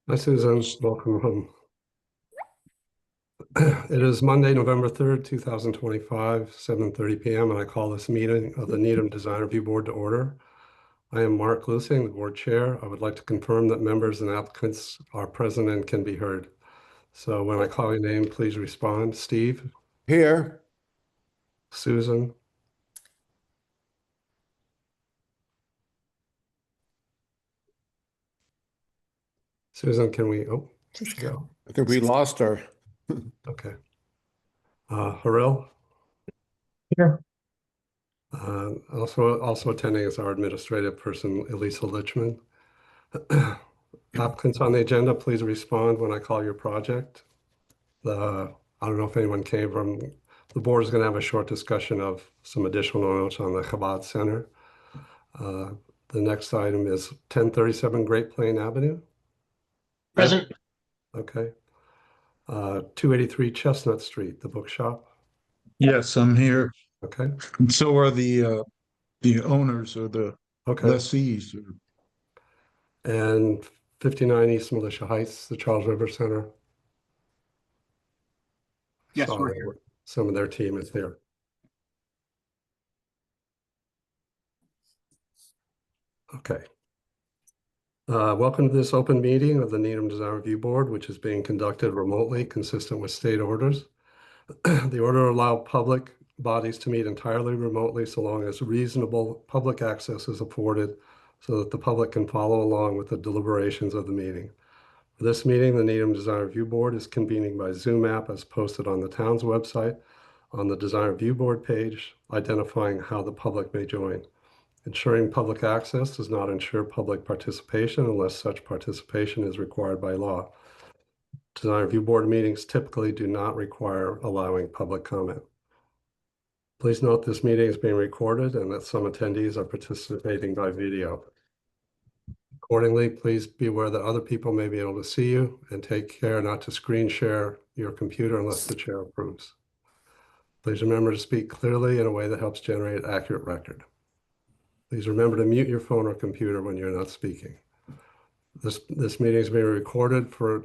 Hi, Susan. Welcome home. It is Monday, November 3rd, 2025, 7:30 p.m., and I call this meeting of the Needham Design Review Board to order. I am Mark Lusing, the board chair. I would like to confirm that members and applicants are present and can be heard. So when I call your name, please respond. Steve? Here. Susan? Susan, can we, Just go. I think we lost her. Okay. Harel? Here. Also attending is our administrative person, Elisa Lichman. Applicants on the agenda, please respond when I call your project. I don't know if anyone came from, the board is going to have a short discussion of some additional notes on the Chabad Center. The next item is 1037 Great Plain Avenue. Present. Okay. 283 Chestnut Street, the bookshop. Yes, I'm here. Okay. And so are the owners or the Okay. lessees. And 59 East Militia Heights, the Charles River Center. Yes, Saw we're that here. some of their team is there. Okay. Welcome to this open meeting of the Needham Design Review Board, which is being conducted remotely, consistent with state orders. The order allowed public bodies to meet entirely remotely so long as reasonable public access is afforded so that the public can follow along with the deliberations of the meeting. For this meeting, the Needham Design Review Board is convening by Zoom app as posted on the town's website on the Design Review Board page, identifying how the public may join. Ensuring public access does not ensure public participation unless such participation is required by law. Design Review Board meetings typically do not require allowing public comment. Please note this meeting is being recorded and that some attendees are participating by video. Accordingly, please be aware that other people may be able to see you, and take care not to screen share your computer unless the chair approves. Please remember to speak clearly in a way that helps generate accurate record. Please remember to mute your phone or computer when you're not speaking. This meeting is being recorded for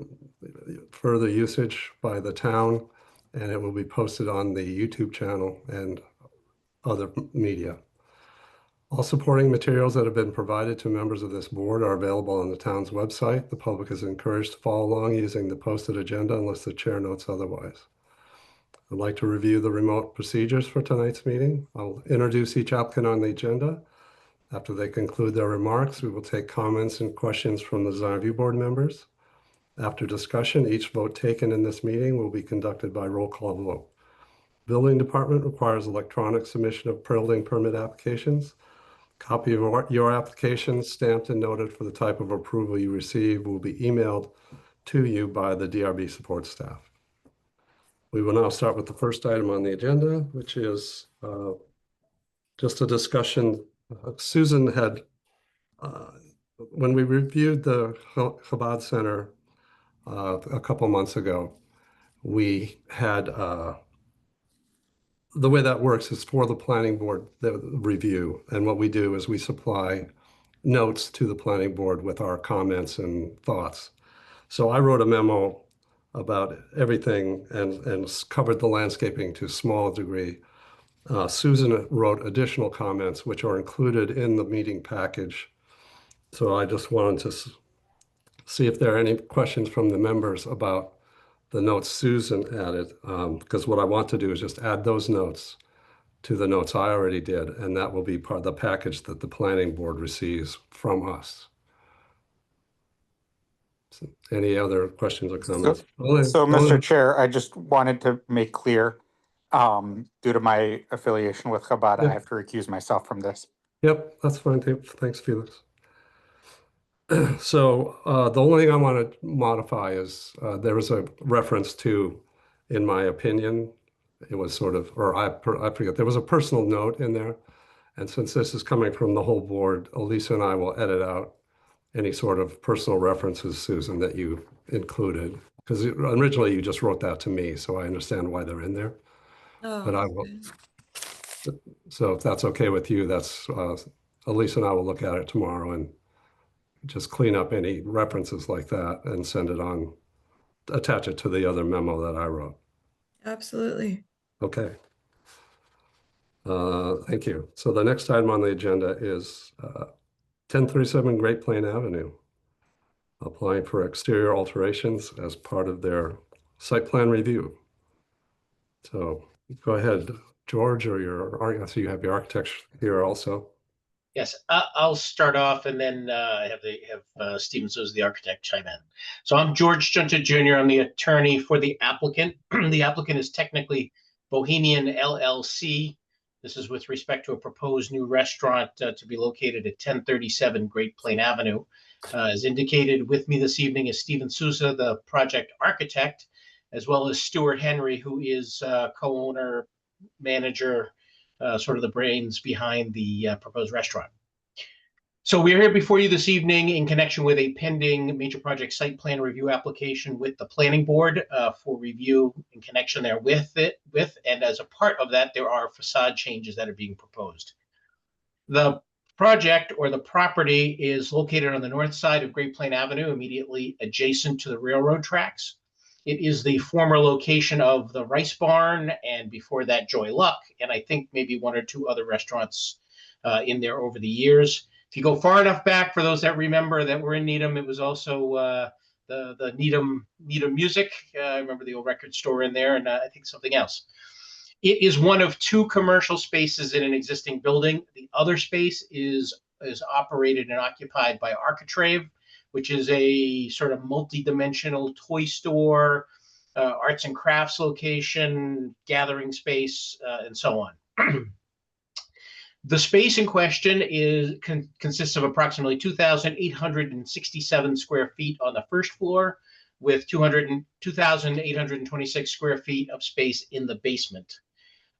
further usage by the town, and it will be posted on the YouTube channel and other media. All supporting materials that have been provided to members of this board are available on the town's website. The public is encouraged to follow along using the posted agenda unless the chair notes otherwise. I'd like to review the remote procedures for tonight's meeting. I'll introduce each applicant on the agenda. After they conclude their remarks, we will take comments and questions from the Design Review Board members. After discussion, each vote taken in this meeting will be conducted by roll call vote. Building Department requires electronic submission of building permit applications. Copy of your application, stamped and noted for the type of approval you receive, will be emailed to you by the DRB support staff. We will now start with the first item on the agenda, which is just a discussion. Susan had, when we reviewed the Chabad Center a couple months ago, we had the way that works is for the planning board the review. And what we do is we supply notes to the planning board with our comments and thoughts. So I wrote a memo about everything and covered the landscaping to a small degree. Susan wrote additional comments, which are included in the meeting package. So I just wanted to see if there are any questions from the members about the notes Susan added, because what I want to do is just add those notes to the notes I already did, and that will be part of the package that the planning board receives from us. So any other questions or comments? So, Mr. Chair, I just wanted to make clear, due to my affiliation with Chabad, Yeah. I have to recuse myself from this. Yep, that's fine. Thanks, Felix. So the only thing I want to modify is there was a reference to, in my opinion, it was sort of, or I forget, there was a personal note in there. And since this is coming from the whole board, Elisa and I will edit out any sort of personal references, Susan, that you included. Because originally you just wrote that to me, so I understand why they're in there. But I will. So if that's okay with you, that's Elisa and I will look at it tomorrow and just clean up any references like that and send it on, attach it to the other memo that I wrote. Absolutely. Okay. Thank you. So the next item on the agenda is 1037 Great Plain Avenue, applying for exterior alterations as part of their site plan review. So go ahead, George, I see you have your architect here also. Yes, I'll start off and then have Stephen Souza, the architect, chime in. So I'm George Junta Jr. I'm the attorney for the applicant. The applicant is technically Bohemian LLC. This is with respect to a proposed new restaurant to be located at 1037 Great Plain Avenue. As indicated, with me this evening is Stephen Souza, the project architect, as well as Stuart Henry, who is co-owner, manager, sort of the brains behind the proposed restaurant. So we are here before you this evening in connection with a pending major project site plan review application with the planning board for review in connection there and as a part of that, there are facade changes that are being proposed. The project or the property is located on the north side of Great Plain Avenue, immediately adjacent to the railroad tracks. It is the former location of the Rice Barn, and before that, Joy Luck, and I think maybe one or two other restaurants in there over the years. If you go far enough back, for those that remember that were in Needham, it was also the Needham Music. I remember the old record store in there, and I think something else. It is one of two commercial spaces in an existing building. The other space is operated and occupied by Architrave, which is a sort of multi-dimensional toy store, arts and crafts location, gathering space, and so on. The space in question consists of approximately 2,867 square feet on the first floor, with 2,826 square feet of space in the basement.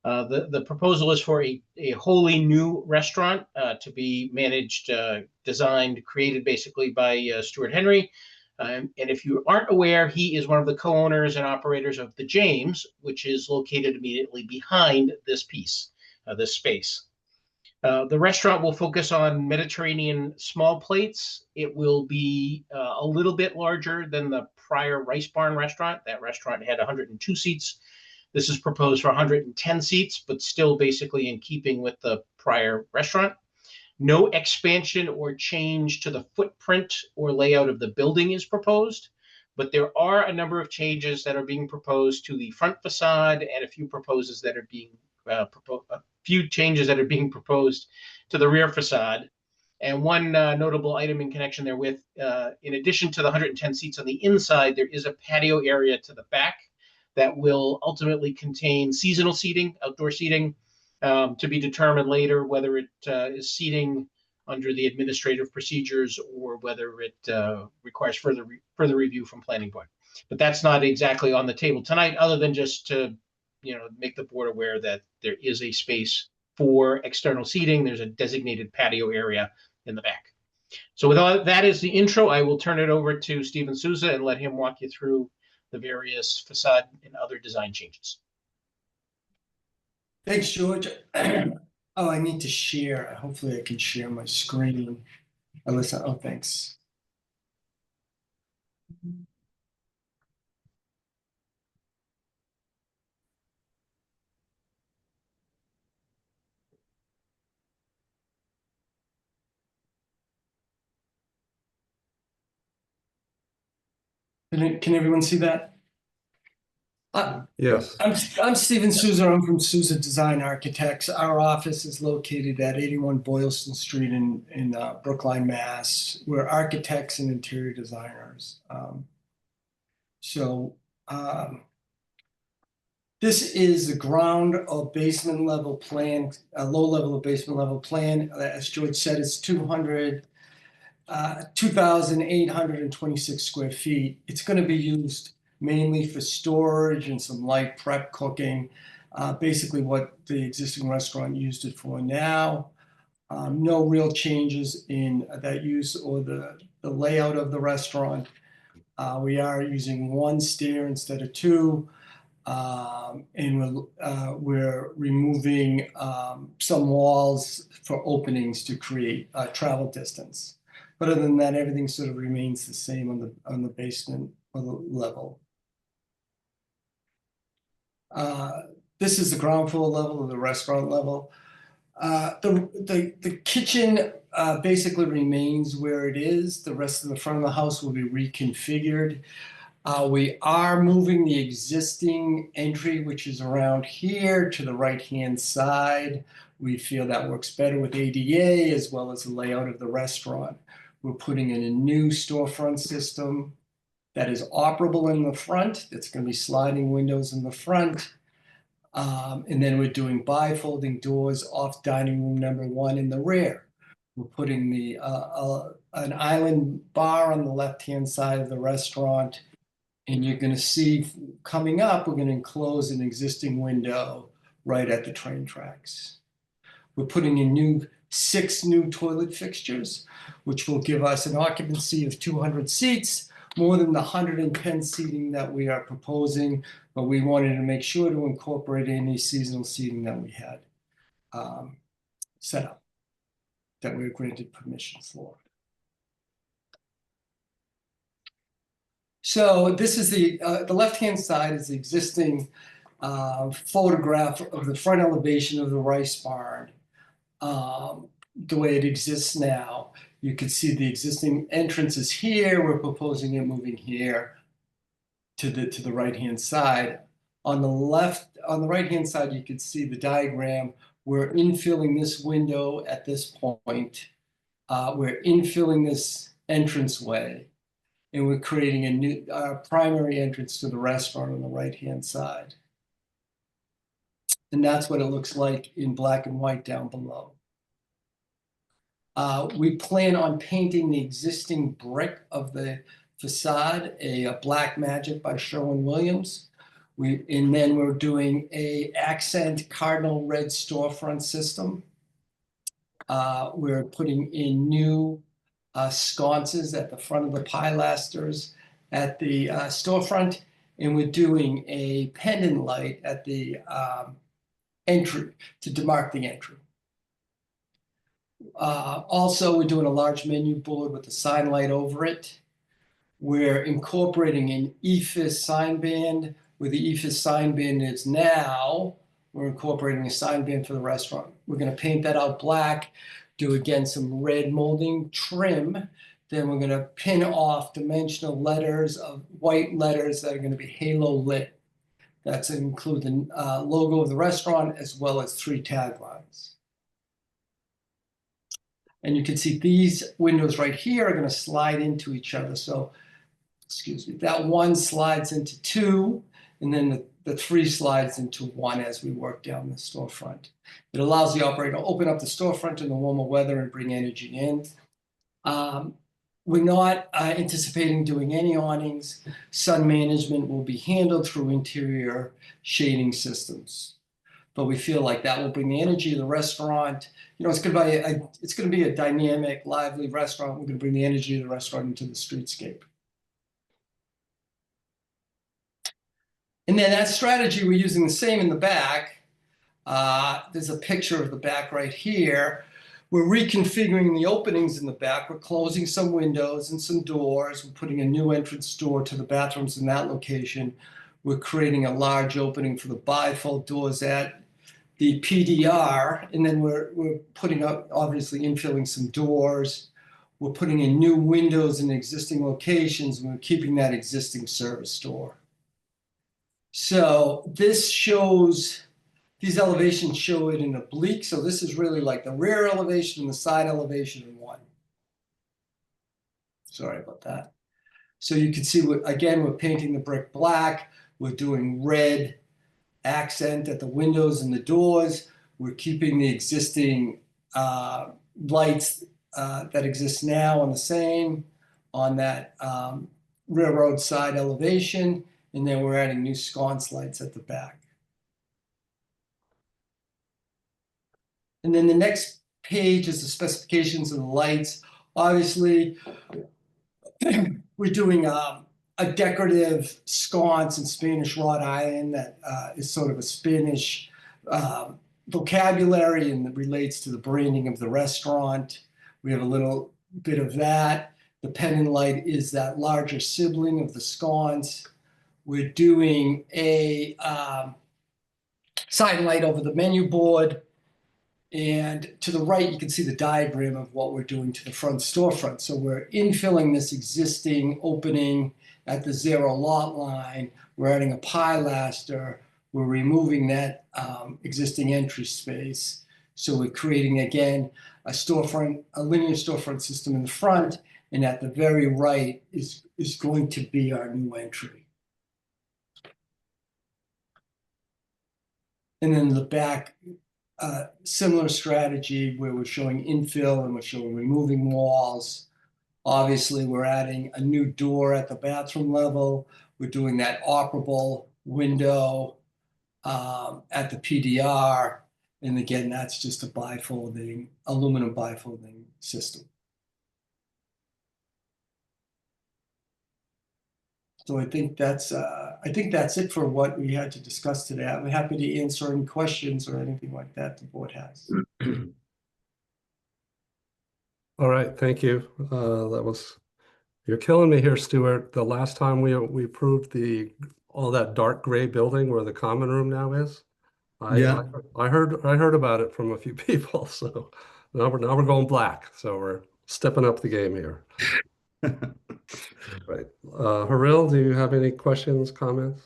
The proposal is for a wholly new restaurant to be managed, designed, created basically by Stuart Henry. And if you aren't aware, he is one of the co-owners and operators of The James, which is located immediately behind this piece, this space. The restaurant will focus on Mediterranean small plates. It will be a little bit larger than the prior Rice Barn restaurant. That restaurant had 102 seats. This is proposed for 110 seats, but still basically in keeping with the prior restaurant. No expansion or change to the footprint or layout of the building is proposed, but there are a number of changes that are being proposed to the front facade and a few changes that are being proposed to the rear facade. And one notable item in connection therewith, in addition to the 110 seats on the inside, there is a patio area to the back that will ultimately contain seasonal seating, outdoor seating, to be determined later whether it is seating under the administrative procedures or whether it requires further review from planning board. But that's not exactly on the table tonight, other than just to make the board aware that there is a space for external seating. There's a designated patio area in the back. So with all that is the intro, I will turn it over to Stephen Souza and let him walk you through the various facade and other design changes. Thanks, George. Oh, I need to share. Hopefully I can share my screen. Alyssa, oh, thanks. Can everyone see that? Yes. I'm Stephen Souza. I'm from Souza Design Architects. Our office is located at 81 Boylston Street in Brookline, Mass. We're architects and interior designers. This is the ground or basement level plan, a low level of basement level plan. As George said, it's 2,826 square feet. It's going to be used mainly for storage and some light prep cooking, basically what the existing restaurant used it for now. No real changes in that use or the layout of the restaurant. We are using one stair instead of two, and we're removing some walls for openings to create travel distance. But other than that, everything sort of remains the same on the basement or the level. This is the ground floor level or the restaurant level. The kitchen basically remains where it is. The rest of the front of the house will be reconfigured. We are moving the existing entry, which is around here, to the right-hand side. We feel that works better with ADA as well as the layout of the restaurant. We're putting in a new storefront system that is operable in the front. It's going to be sliding windows in the front. And then we're doing bifolding doors off dining room number 1 in the rear. We're putting an island bar on the left-hand side of the restaurant. And you're going to see coming up, we're going to enclose an existing window right at the train tracks. We're putting in 6 new toilet fixtures, which will give us an occupancy of 200 seats, more than the 110 seating that we are proposing, but we wanted to make sure to incorporate any seasonal seating that we had set up, that we were granted permission for. So this is the left-hand side is the existing photograph of the front elevation of the rice barn, the way it exists now. You can see the existing entrance is here. We're proposing it moving here to the right-hand side. On the right-hand side, you can see the diagram. We're infilling this window at this point. We're infilling this entranceway, and we're creating a new primary entrance to the restaurant on the right-hand side. And that's what it looks like in black and white down below. We plan on painting the existing brick of the facade a Black Magic by Sherwin-Williams. And then we're doing a accent cardinal red storefront system. We're putting in new sconces at the front of the pilasters at the storefront, and we're doing a pendant light at the entry to demark the entry. Also, we're doing a large menu board with a sign light over it. We're incorporating an EFIS sign band. Where the EFIS sign band is now, we're incorporating a sign band for the restaurant. We're going to paint that out black, do again some red molding trim. Then we're going to pin off dimensional letters of white letters that are going to be halo lit. That's include the logo of the restaurant as well as 3 taglines. And you can see these windows right here are going to slide into each other. So, excuse me, that 1 slides into 2, and then the 3 slides into 1 as we work down the storefront. It allows the operator to open up the storefront in the warmer weather and bring energy in. We're not anticipating doing any awnings. Sun management will be handled through interior shading systems. But we feel like that will bring the energy of the restaurant. You know, it's going to be a dynamic, lively restaurant. We're going to bring the energy of the restaurant into the streetscape. And then that strategy, we're using the same in the back. There's a picture of the back right here. We're reconfiguring the openings in the back. We're closing some windows and some doors. We're putting a new entrance door to the bathrooms in that location. We're creating a large opening for the bifold doors at the PDR. And then we're putting up, obviously, infilling some doors. We're putting in new windows in existing locations, and we're keeping that existing service door. So this shows, these elevations show it in oblique. So this is really like the rear elevation and the side elevation in one. Sorry about that. So you can see, again, we're painting the brick black. We're doing red accent at the windows and the doors. We're keeping the existing lights that exist now on the same, on that railroad side elevation. And then we're adding new sconce lights at the back. And then the next page is the specifications of the lights. Obviously, we're doing a decorative sconce in Spanish wrought iron that is sort of a Spanish vocabulary and that relates to the branding of the restaurant. We have a little bit of that. The pendant light is that larger sibling of the sconce. We're doing a side light over the menu board. And to the right, you can see the diagram of what we're doing to the front storefront. So we're infilling this existing opening at the 0 lot line. We're adding a pilaster. We're removing that existing entry space. So we're creating, again, a storefront, a linear storefront system in the front. And at the very right is going to be our new entry. And then the back, similar strategy where we're showing infill and we're showing removing walls. Obviously, we're adding a new door at the bathroom level. We're doing that operable window at the PDR. And again, that's just a bifolding, aluminum bifolding system. So I think that's it for what we had to discuss today. I'm happy to answer any questions or anything like that the board has. All right, thank you. You're killing me here, Stuart. The last time we approved all that dark gray building where the common room now is. Yeah. I heard about it from a few people. So now we're going black. So we're stepping up the game here. Right. Haril, do you have any questions, comments?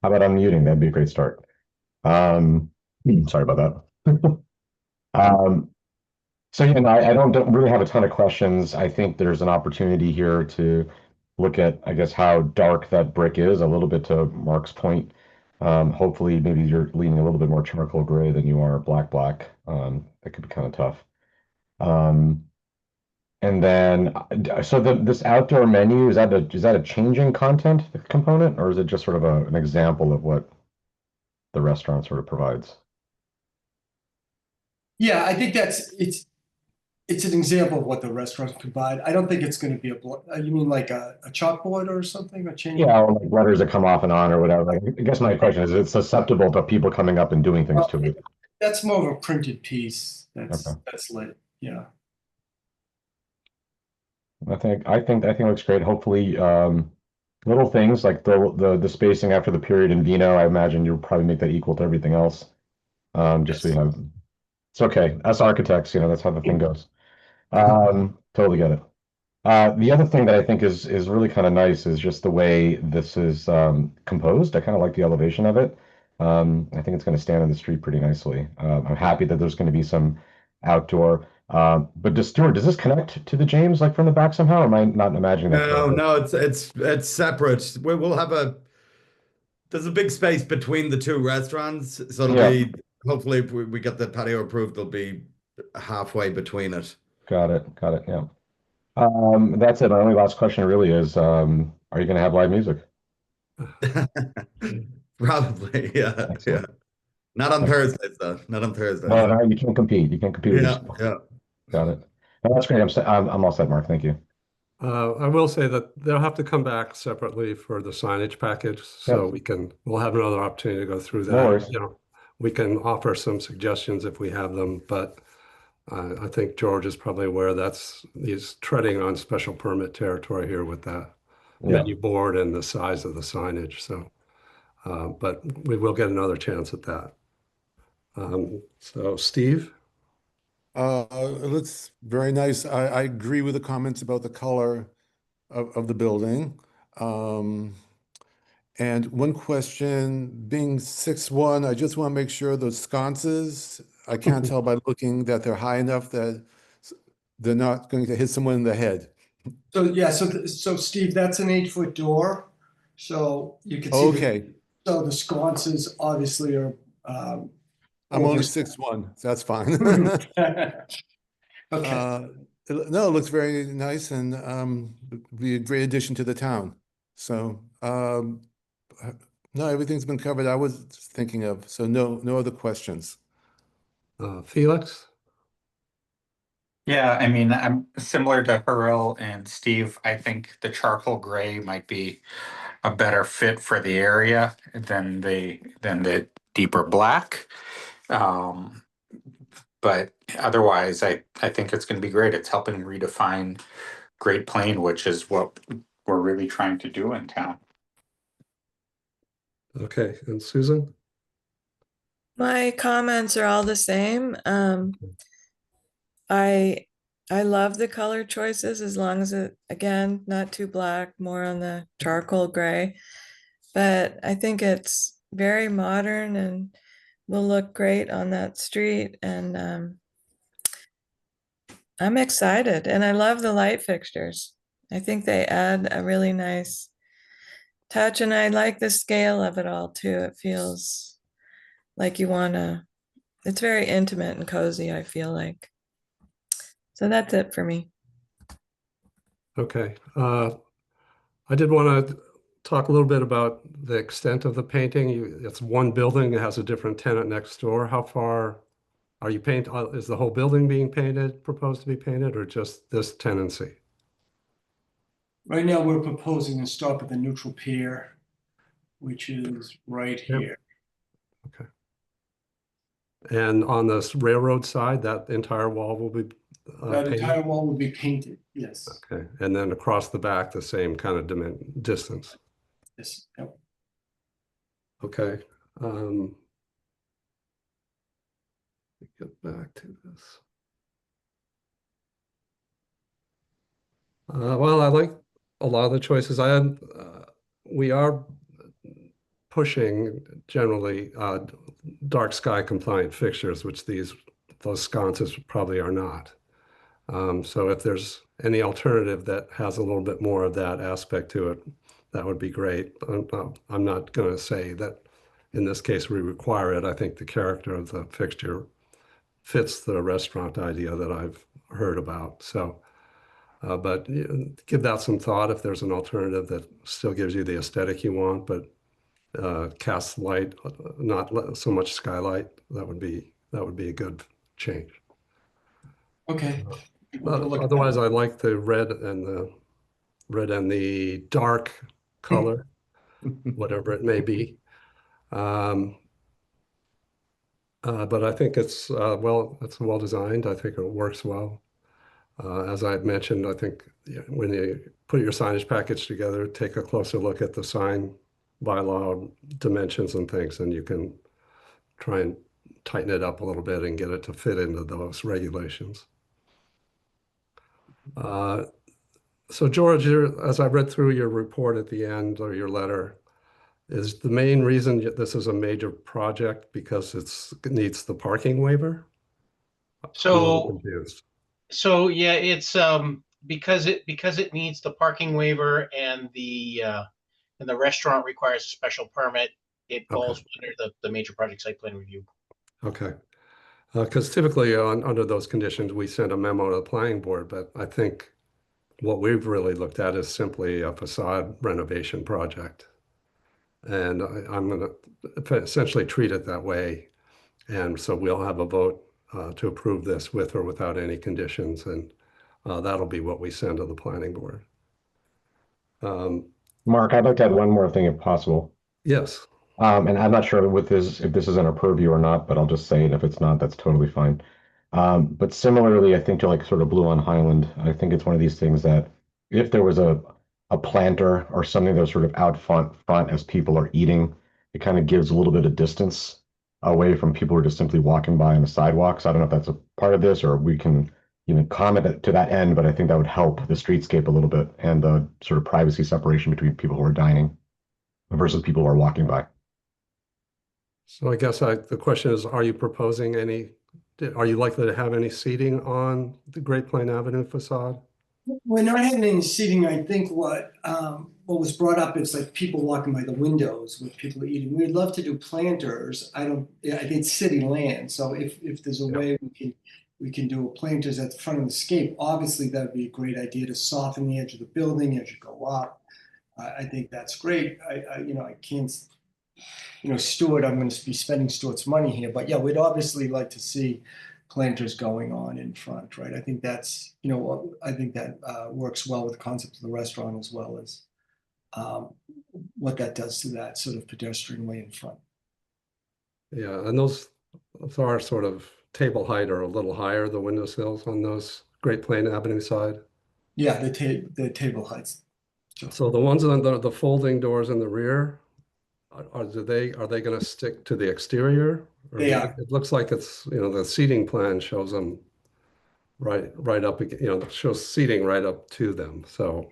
How about unmuting? That'd be a great start. Sorry about that. So yeah, no, I don't really have a ton of questions. I think there's an opportunity here to look at, I guess, how dark that brick is, a little bit to Mark's point. Hopefully, maybe you're leaning a little bit more charcoal gray than you are black. That could be kind of tough. And then, so this outdoor menu, is that a changing content component, or is it just sort of an example of what the restaurant sort of provides? Yeah, I think it's an example of what the restaurants provide. I don't think it's going to be you mean like a chalkboard or something, a change? Yeah, or like letters that come off and on or whatever. Like, I guess my question is, it's susceptible to people coming up and doing things to it. That's more of a printed piece. That's Okay. that's lit. Yeah. I think it looks great. Hopefully, little things like the spacing after the period in Vino, I imagine you'll probably make that equal to everything else. Just so you have, it's okay. As architects, that's how the thing goes. Totally get it. The other thing that I think is really kind of nice is just the way this is composed. I kind of like the elevation of it. I think it's going to stand in the street pretty nicely. I'm happy that there's going to be some outdoor. But Stuart, does this connect to the James like from the back somehow? Or am I not imagining that? No, it's separate. We'll have there's a big space between the two restaurants, so it'll be, hopefully if we get the patio approved, it'll be halfway between it. Got it. Yeah. That's it. My only last question really is, are you going to have live music? Probably, yeah. Excellent. Not on Thursdays though. Not on Thursdays. No, you can't compete. You can't compete with yourself. Yeah. Got it. No, that's great. I'm all set, Mark. Thank you. I will say that they'll have to come back separately for the signage package, so we'll have another opportunity to go through that. No worries. We can offer some suggestions if we have them, but I think George is probably aware he's treading on special permit territory here with that menu board and the size of the signage. So, but we will get another chance at that. So Steve? It looks very nice. I agree with the comments about the color of the building. And one question, being 6'1", I just want to make sure those sconces, I can't tell by looking that they're high enough that they're not going to hit someone in the head. So yeah, so Steve, that's an 8-foot door. So you can see. Okay. So the sconces obviously are. I'm only 6'1", so that's fine. Okay. No, it looks very nice and be a great addition to the town. So no, everything's been covered I was thinking of. So no other questions. Felix? Yeah, I mean, I'm similar to Hurl and Steve. I think the charcoal gray might be a better fit for the area than the deeper black. Um, but otherwise, I think it's going to be great. It's helping redefine Great Plain, which is what we're really trying to do in town. Okay, and Susan? My comments are all the same. I love the color choices as long as it, again, not too black, more on the charcoal gray. But I think it's very modern and will look great on that street. And I'm excited, and I love the light fixtures. I think they add a really nice touch, and I like the scale of it all too. It feels like you want to, it's very intimate and cozy, I feel like. So that's it for me. Okay. I did want to talk a little bit about the extent of the painting. It's one building, it has a different tenant next door. How far are you is the whole building being painted, proposed to be painted, or just this tenancy? Right now, we're proposing to stop at the neutral pier, which is right Yep. here. And on this railroad side, that entire wall will be That painted? entire wall will be painted, yes. Okay, and then across the back, the same kind of distance. Yes, yep. Okay. Get back to this. Well, I like a lot of the choices. We are pushing generally dark sky compliant fixtures, which those sconces probably are not. So if there's any alternative that has a little bit more of that aspect to it, that would be great. I'm not going to say that in this case we require it. I think the character of the fixture fits the restaurant idea that I've heard about. So, but give that some thought if there's an alternative that still gives you the aesthetic you want, but casts light, not so much skylight. That would be a good change. Okay. We'll look at Otherwise, that. I like the red and the dark color, whatever it may be. But I think it's well designed. I think it works well. As I had mentioned, I think when you put your signage package together, take a closer look at the sign bylaw dimensions and things, and you can try and tighten it up a little bit and get it to fit into those regulations. So George, as I read through your report at the end, or your letter, is the main reason this is a major project because it needs the parking waiver? I'm a little confused. So yeah, it's because it needs the parking waiver and the restaurant requires a special permit. It falls under the major project site plan review. Okay. Because typically under those conditions, we send a memo to the planning board, but I think what we've really looked at is simply a facade renovation project. And I'm going to essentially treat it that way. And so we'll have a vote to approve this with or without any conditions. And that'll be what we send to the planning board. Mark, I'd like to add one more thing if possible. Yes. And I'm not sure if this is in our purview or not, but I'll just say it. If it's not, that's totally fine. But similarly, I think to like sort of Blue on Highland, I think it's one of these things that if there was a planter or something that was sort of out front as people are eating, it kind of gives a little bit of distance away from people who are just simply walking by on the sidewalks. I don't know if that's a part of this or we can comment to that end, but I think that would help the streetscape a little bit and the sort of privacy separation between people who are dining versus people who are walking by. So I guess the question is, are you proposing are you likely to have any seating on the Great Plain Avenue facade? We're not having any seating. I think what was brought up is like people walking by the windows with people eating. We'd love to do planters. I think it's city land. So if there's a way we can do planters at the front of the scape, obviously that would be a great idea to soften the edge of the building as you go up. I think that's great. I can't Stuart, I'm going to be spending Stuart's money here, but yeah, we'd obviously like to see planters going on in front, right? I think that's, I think that works well with the concept of the restaurant as well as what that does to that sort of pedestrian way in front. Yeah, and those are sort of table height or a little higher, the windowsills on those Great Plain Avenue side. Yeah, the table heights. So the ones on the folding doors in the rear, are they going to stick to the exterior? Or They are. It looks like it's, the seating plan shows them right up, shows seating right up to them. So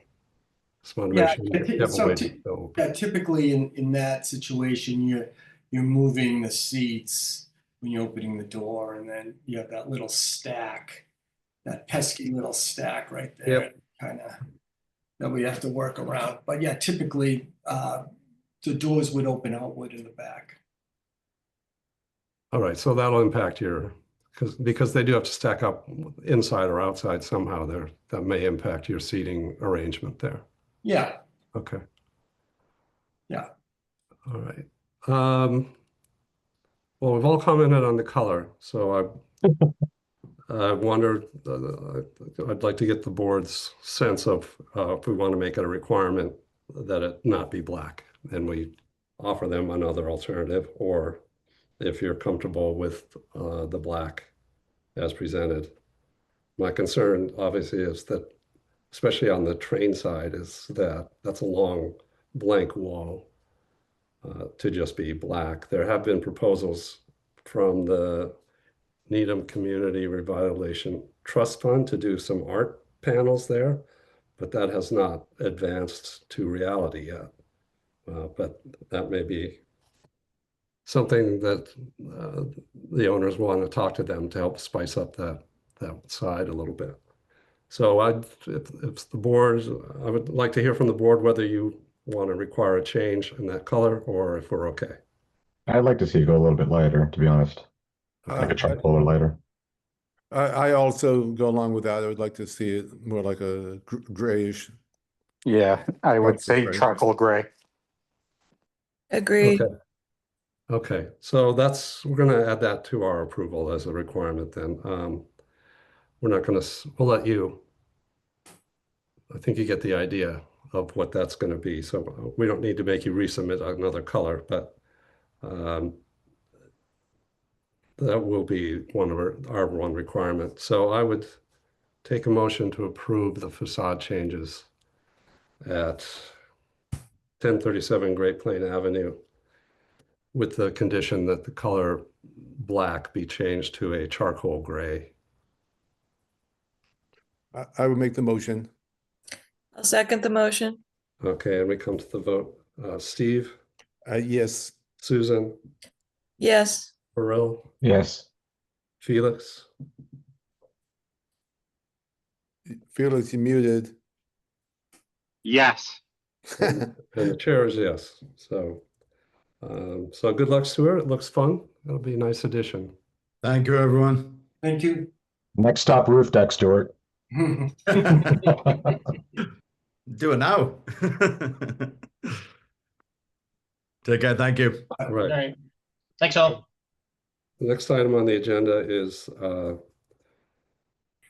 just want to make sure you have a way to go. Yeah, typically in that situation, you're moving the seats when you're opening the door, and then you have that little stack, that pesky little stack right there, Yep. kind of that we have to work around. But yeah, typically the doors would open outward in the back. All right, so that'll impact because they do have to stack up inside or outside somehow there. That may impact your seating arrangement there. Yeah. Okay. Yeah. All right. Well, we've all commented on the color, so I wondered, I'd like to get the board's sense of if we want to make it a requirement that it not be black, and we offer them another alternative, or if you're comfortable with the black as presented. My concern, obviously, is that, especially on the train side, is that that's a long blank wall to just be black. There have been proposals from the Needham Community Revitalization Trust Fund to do some art panels there, but that has not advanced to reality yet. But that may be something that the owners want to talk to them to help spice up that side a little bit. So if the board, I would like to hear from the board whether you want to require a change in that color or if we're okay. I'd like to see it go a little bit lighter, to be honest, like a charcoal or lighter. I also go along with that. I would like to see it more like a grayish. Yeah, I would Charcoal say gray. charcoal gray. Agreed. Okay, so we're going to add that to our approval as a requirement then. We're not going to, we'll let you, I think you get the idea of what that's going to be. So we don't need to make you resubmit another color, but that will be one of our one requirement. So I would take a motion to approve the facade changes at 1037 Great Plain Avenue with the condition that the color black be changed to a charcoal gray. I would make the motion. I'll second the motion. Okay, and we come to the vote. Steve, Yes. Susan, Yes. Burrell, Yes. Felix, Felix, you muted. Yes. and the chair is yes. So, so good luck, Stuart. It looks fun. It'll be a nice addition. Thank you, everyone. Thank you. Next stop, roof deck, Stuart. Do it now. Take care. Thank you. All All right. right. Thanks all. The next item on the agenda is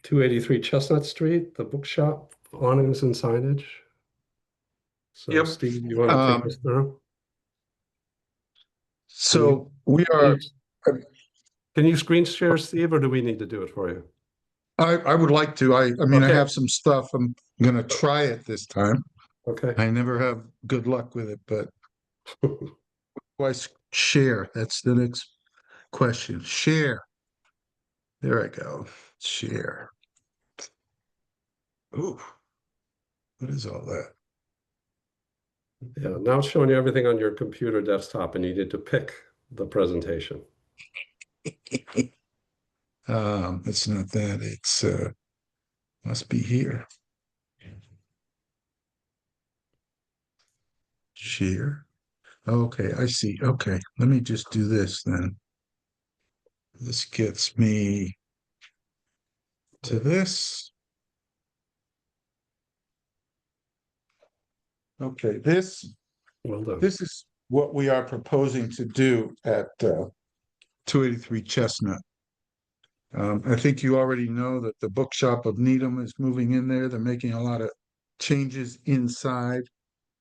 283 Chestnut Street, the bookshop awnings and signage. So Yep. Steve, you want to take us through? So we are, Can you screen share, Steve, or do we need to do it for you? I would like to, I mean, I Okay. have some stuff. I'm gonna try it this time. Okay. I never have good luck with it, but why share? That's the next question. Share. There I go. Share. Ooh. What is all that? Yeah, now it's showing you everything on your computer desktop and you need to pick the presentation. It's not that, it's must be here. Share. Okay, I see. Okay, let me just do this then. This gets me to this. Okay, Well done. this is what we are proposing to do at 283 Chestnut. I think you already know that the Bookshop of Needham is moving in there. They're making a lot of changes inside.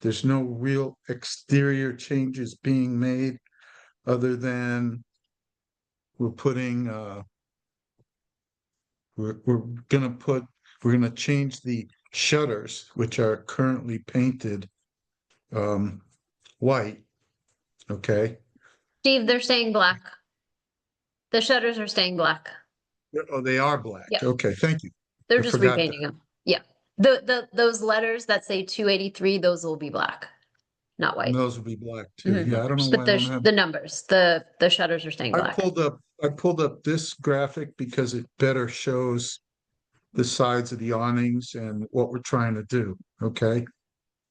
There's no real exterior changes being made other than we're putting we're gonna change the shutters, which are currently painted white. Okay. Steve, they're staying black. The shutters are staying black. Oh, they are black. Yeah. Okay, thank you. They're I just forgot that. repainting them. Yeah. Those letters that say 283, those will be black, not white. And those will be black too. Mhm. Yeah, I don't know But why I don't have. the numbers, the shutters are staying I black. pulled up this graphic because it better shows the sides of the awnings and what we're trying to do. Okay.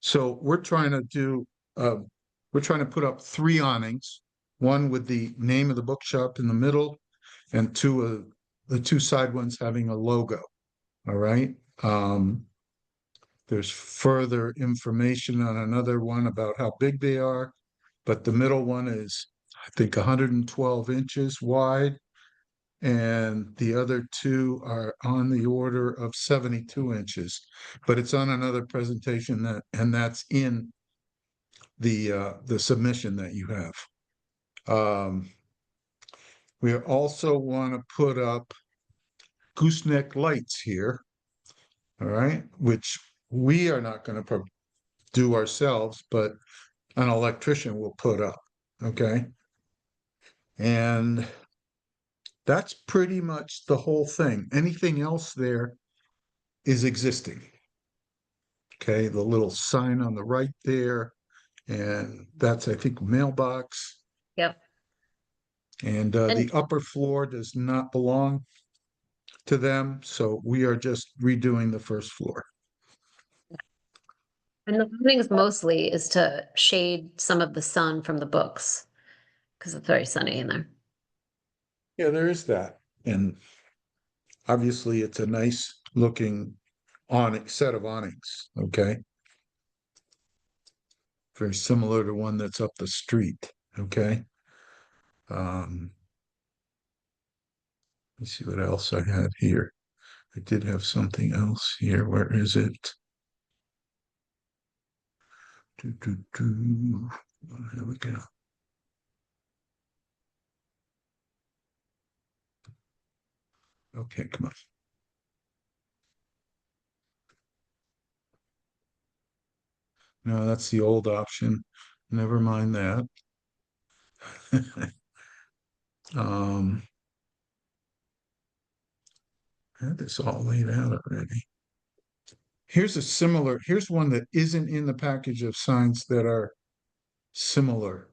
So we're trying to put up 3 awnings, one with the name of the bookshop in the middle, and the 2 side ones having a logo. All right. There's further information on another one about how big they are, but the middle one is, I think, 112 inches wide, and the other 2 are on the order of 72 inches. But it's on another presentation and that's in the submission that you have. We also want to put up gooseneck lights here, all right, which we are not going to do ourselves, but an electrician will put up, okay? And that's pretty much the whole thing. Anything else there is existing. Okay, the little sign on the right there, and that's, I think, mailbox. Yep. And the upper floor does not belong to them, so we are just redoing the first floor. And the things mostly is to shade some of the sun from the books because it's very sunny in there. Yeah, there is that. And obviously it's a nice looking set of awnings, okay? Very similar to one that's up the street, okay? Let's see what else I had here. I did have something else here. Where is it? Here we go. Okay, come on. No, that's the old option. Never mind that. I had this all laid out already. Here's one that isn't in the package of signs that are similar,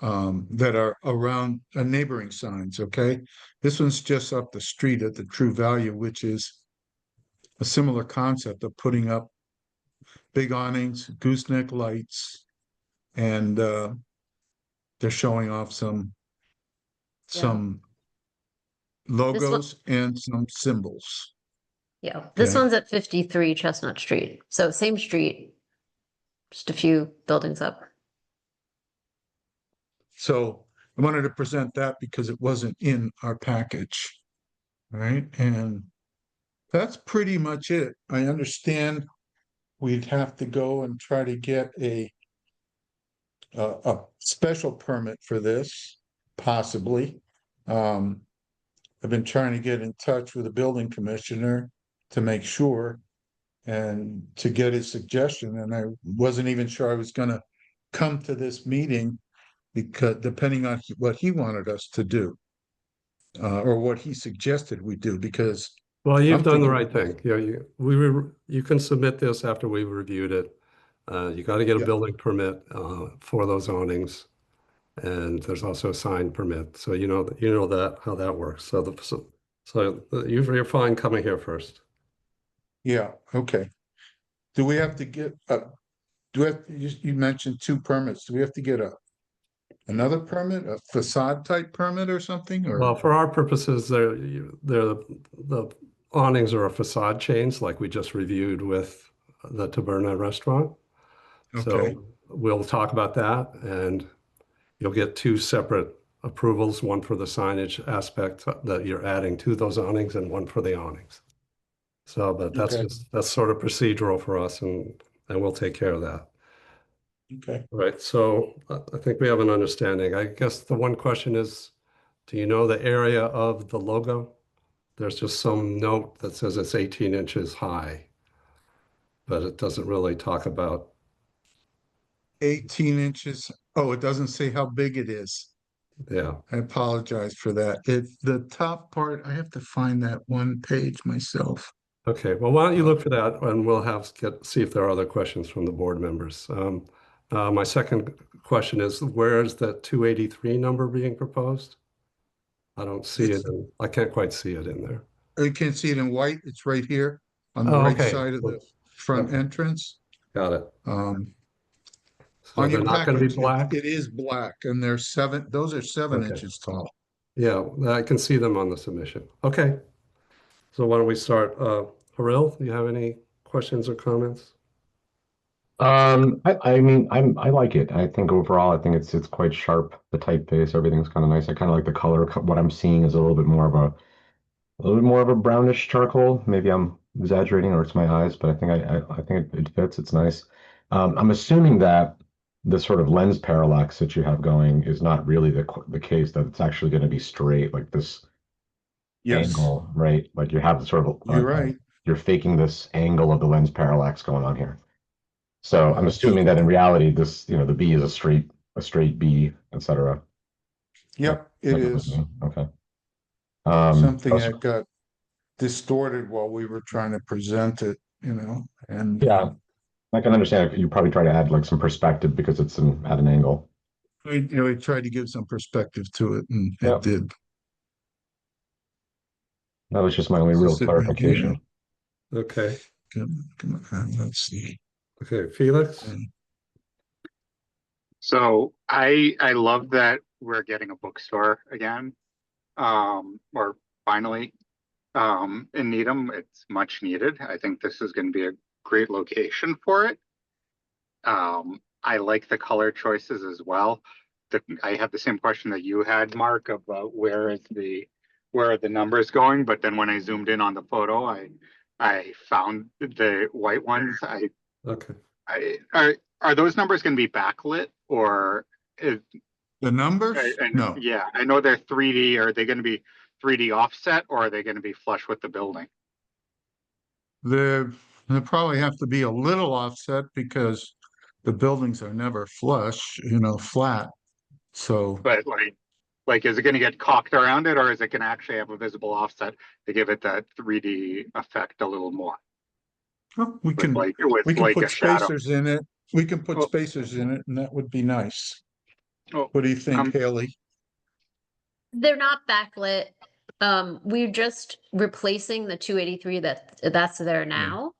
that are around neighboring signs, okay? This one's just up the street at the True Value, which is a similar concept of putting up big awnings, gooseneck lights, and they're showing off some logos and some symbols. Yeah, this Okay. one's at 53 Chestnut Street. So same street, just a few buildings up. So I wanted to present that because it wasn't in our package. Right, and that's pretty much it. I understand we'd have to go and try to get a special permit for this, possibly. I've been trying to get in touch with the building commissioner to make sure and to get his suggestion, and I wasn't even sure I was gonna come to this meeting because depending on what he wanted us to do. Or what he suggested we do, because Well, you've I'm done the thinking- right thing. You can submit this after we've reviewed it. You got to get a Yeah. building permit for those awnings, and there's also a sign permit. So you know that how that works. So you're fine coming here first. Yeah, okay. Do we have to get you mentioned 2 permits. Do we have to get another permit, a facade type permit or something, or? Well, for our purposes, the awnings are a facade change, like we just reviewed with the Taberna restaurant. Okay. we'll talk about that, and you'll get two separate approvals, one for the signage aspect that you're adding to those awnings and one for the awnings. So, but that's Okay. that's sort of procedural for us, and we'll take care of that. Okay. Right, so I think we have an understanding. I guess the one question is, do you know the area of the logo? There's just some note that says it's 18 inches high, but it doesn't really talk about, 18 inches. Oh, it doesn't say how big it is. yeah. I apologize for that. The top part, I have to find that one page myself. Okay, well, why don't you look for that, and we'll see if there are other questions from the board members. My second question is, where is that 283 number being proposed? I don't see it. I can't quite see it in there. You can't see it in white. It's right here on the Oh, right okay. side of the front Okay. entrance. Got it. So On they're your not going to be package, black? it is black, and those are 7 Okay. inches tall. Yeah, I can see them on the submission. Okay. So why don't we start? Haril, do you have any questions or comments? I mean, I like it. I think overall, I think it's quite sharp. The typeface, everything's kind of nice. I kind of like the color. What I'm seeing is a little bit more of a brownish charcoal. Maybe I'm exaggerating, or it's my eyes, but I think I think it fits. It's nice. I'm assuming that the sort of lens parallax that you have going is not really the case. That it's actually going to be straight, like this angle, right? Like you have the sort of You're right. you're faking this angle of the lens parallax going on here. So I'm Yes. assuming that in reality, this, the B is a straight B, etc. Yep, it is. Okay. Something that's- that got distorted while we were trying to present it, and yeah, I can understand. You probably try to add like some perspective because it's at an angle. we tried to give some perspective to it, and Yep. it did. That was just my only real This is it right clarification. Okay. Come on, let's see. Okay, Felix? So I love that we're getting a bookstore again, or finally, in Needham. It's much needed. I think this is going to be a great location for it. I like the color choices as well. I have the same question that you had, Mark, about where are the numbers going, but then when I zoomed in on the photo, I found the white ones. Okay. Are those numbers going to be backlit, or The numbers? No. Yeah, I know they're 3D. Are they going to be 3D offset, or are they going to be flush with the building? They probably have to be a little offset because the buildings are never flush, flat. So But like, is it going to get cocked around it, or is it going to actually have a visible offset to give it that 3D effect a little more? well, we can With put a shadow. spacers in it. We can put Oh. spacers in it, and that would be nice. Oh, What do you think, Haley? They're not backlit. We're just replacing the 283 that's there now,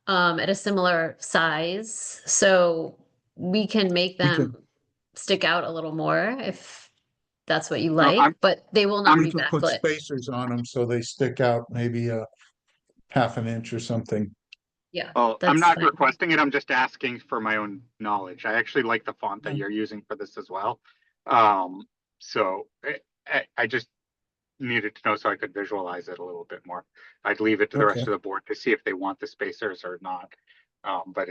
at a similar size. So we can make We them can- stick out a little more if that's what you No, like, but they will not We be could put backlit. spacers on them so they stick out maybe a half an inch or something. Yeah. Oh, I'm that's not fine. requesting it. I'm just asking for my own knowledge. I actually like the font that you're using for this as well. So I just needed to know so I could visualize it a little bit more. I'd leave it to the rest Okay. of the board to see if they want the spacers or not. But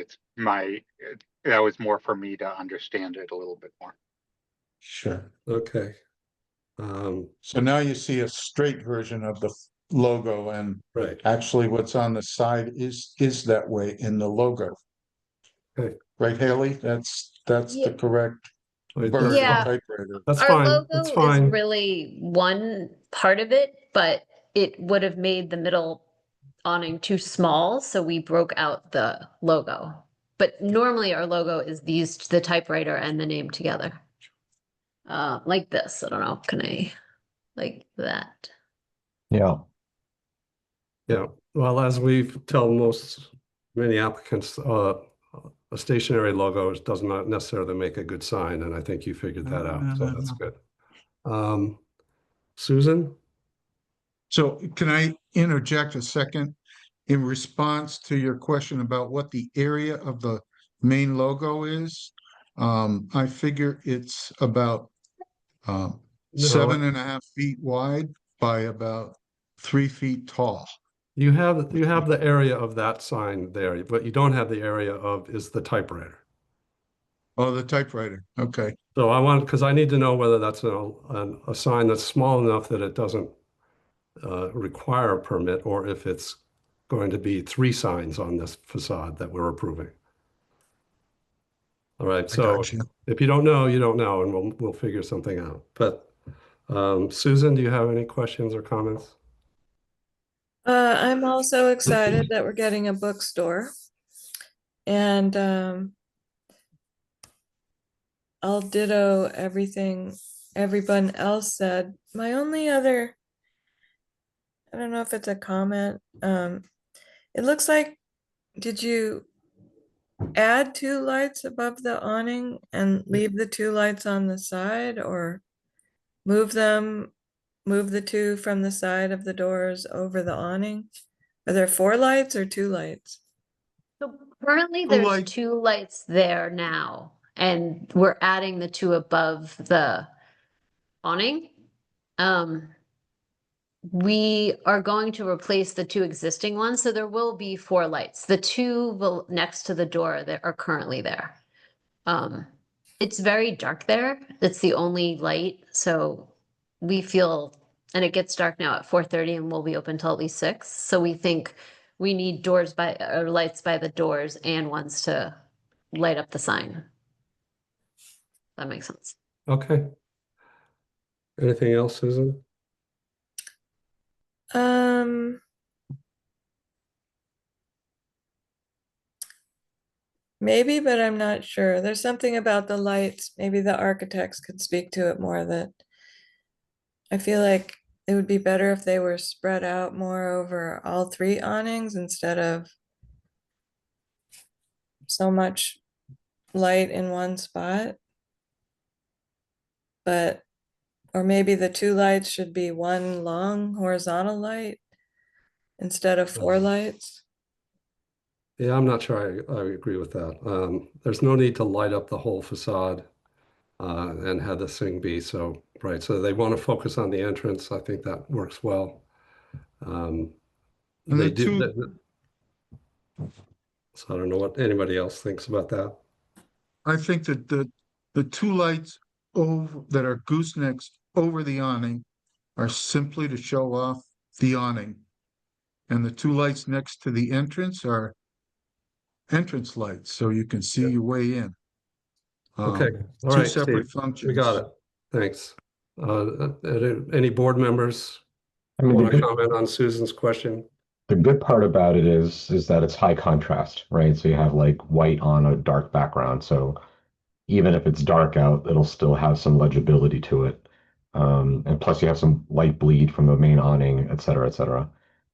that was more for me to understand it a little bit more. Sure. Okay. So now you see a straight version of the logo, and Right. actually what's on the side is that way in the logo. Okay. Right, Haley? That's Yeah. the correct Wait, bird Yeah. typewriter. That's Our fine. logo That's is fine. really one part of it, but it would have made the middle awning too small, so we broke out the logo. But normally our logo is the typewriter and the name together. Like this. I don't know. Can I like that? Yeah. Yeah. Well, as we've told many applicants, a stationary logo does not necessarily make a good sign, and I think you figured that out, so that's good. Susan? So can I interject a second in response to your question about what the area of the main logo is? I figure it's about No. 7.5 feet wide by about 3 feet tall. You have the area of that sign there, but you don't have the area of is the typewriter. Oh, the typewriter. Okay. So because I need to know whether that's a sign that's small enough that it doesn't require a permit, or if it's going to be 3 signs on this facade that we're approving. All right, I so got you. if you don't know, you don't know, and we'll figure something out. But Susan, do you have any questions or comments? I'm also excited that we're getting a bookstore. And I'll ditto everything everyone else said. My only other, I don't know if it's a comment. It looks like, did you add 2 lights above the awning and leave the 2 lights on the side, or move the 2 from the side of the doors over the awning? Are there 4 lights or 2 lights? So currently Two there's light- 2 lights there now, and we're adding the 2 above the awning. We are going to replace the 2 existing ones, so there will be 4 lights. The 2 will next to the door that are currently there. It's very dark there. It's the only light, so we feel, and it gets dark now at 4:30 and we'll be open till at least 6. So we think we need lights by the doors and ones to light up the sign. That makes sense. Okay. Anything else, Susan? Maybe, but I'm not sure. There's something about the lights. Maybe the architects could speak to it more, that I feel like it would be better if they were spread out more over all 3 awnings instead of so much light in one spot. But, or maybe the 2 lights should be 1 long horizontal light instead of 4 lights. Yeah, I'm not sure I agree with that. There's no need to light up the whole facade and have this thing be so bright. So they want to focus on the entrance. I think that works well. And They the do. So I don't know what anybody else thinks about that. I think that the 2 lights that are goosenecks over the awning are simply to show off the awning. And the 2 lights next to the entrance are entrance lights, so you can see your way in. Okay, all 2 right, separate Steve, functions. we got it. Thanks. Any board members I mean, want to comment on Susan's question? the good part about it is that it's high contrast, right? So you have like white on a dark background. So even if it's dark out, it'll still have some legibility to it. And plus you have some light bleed from the main awning, et cetera, et cetera.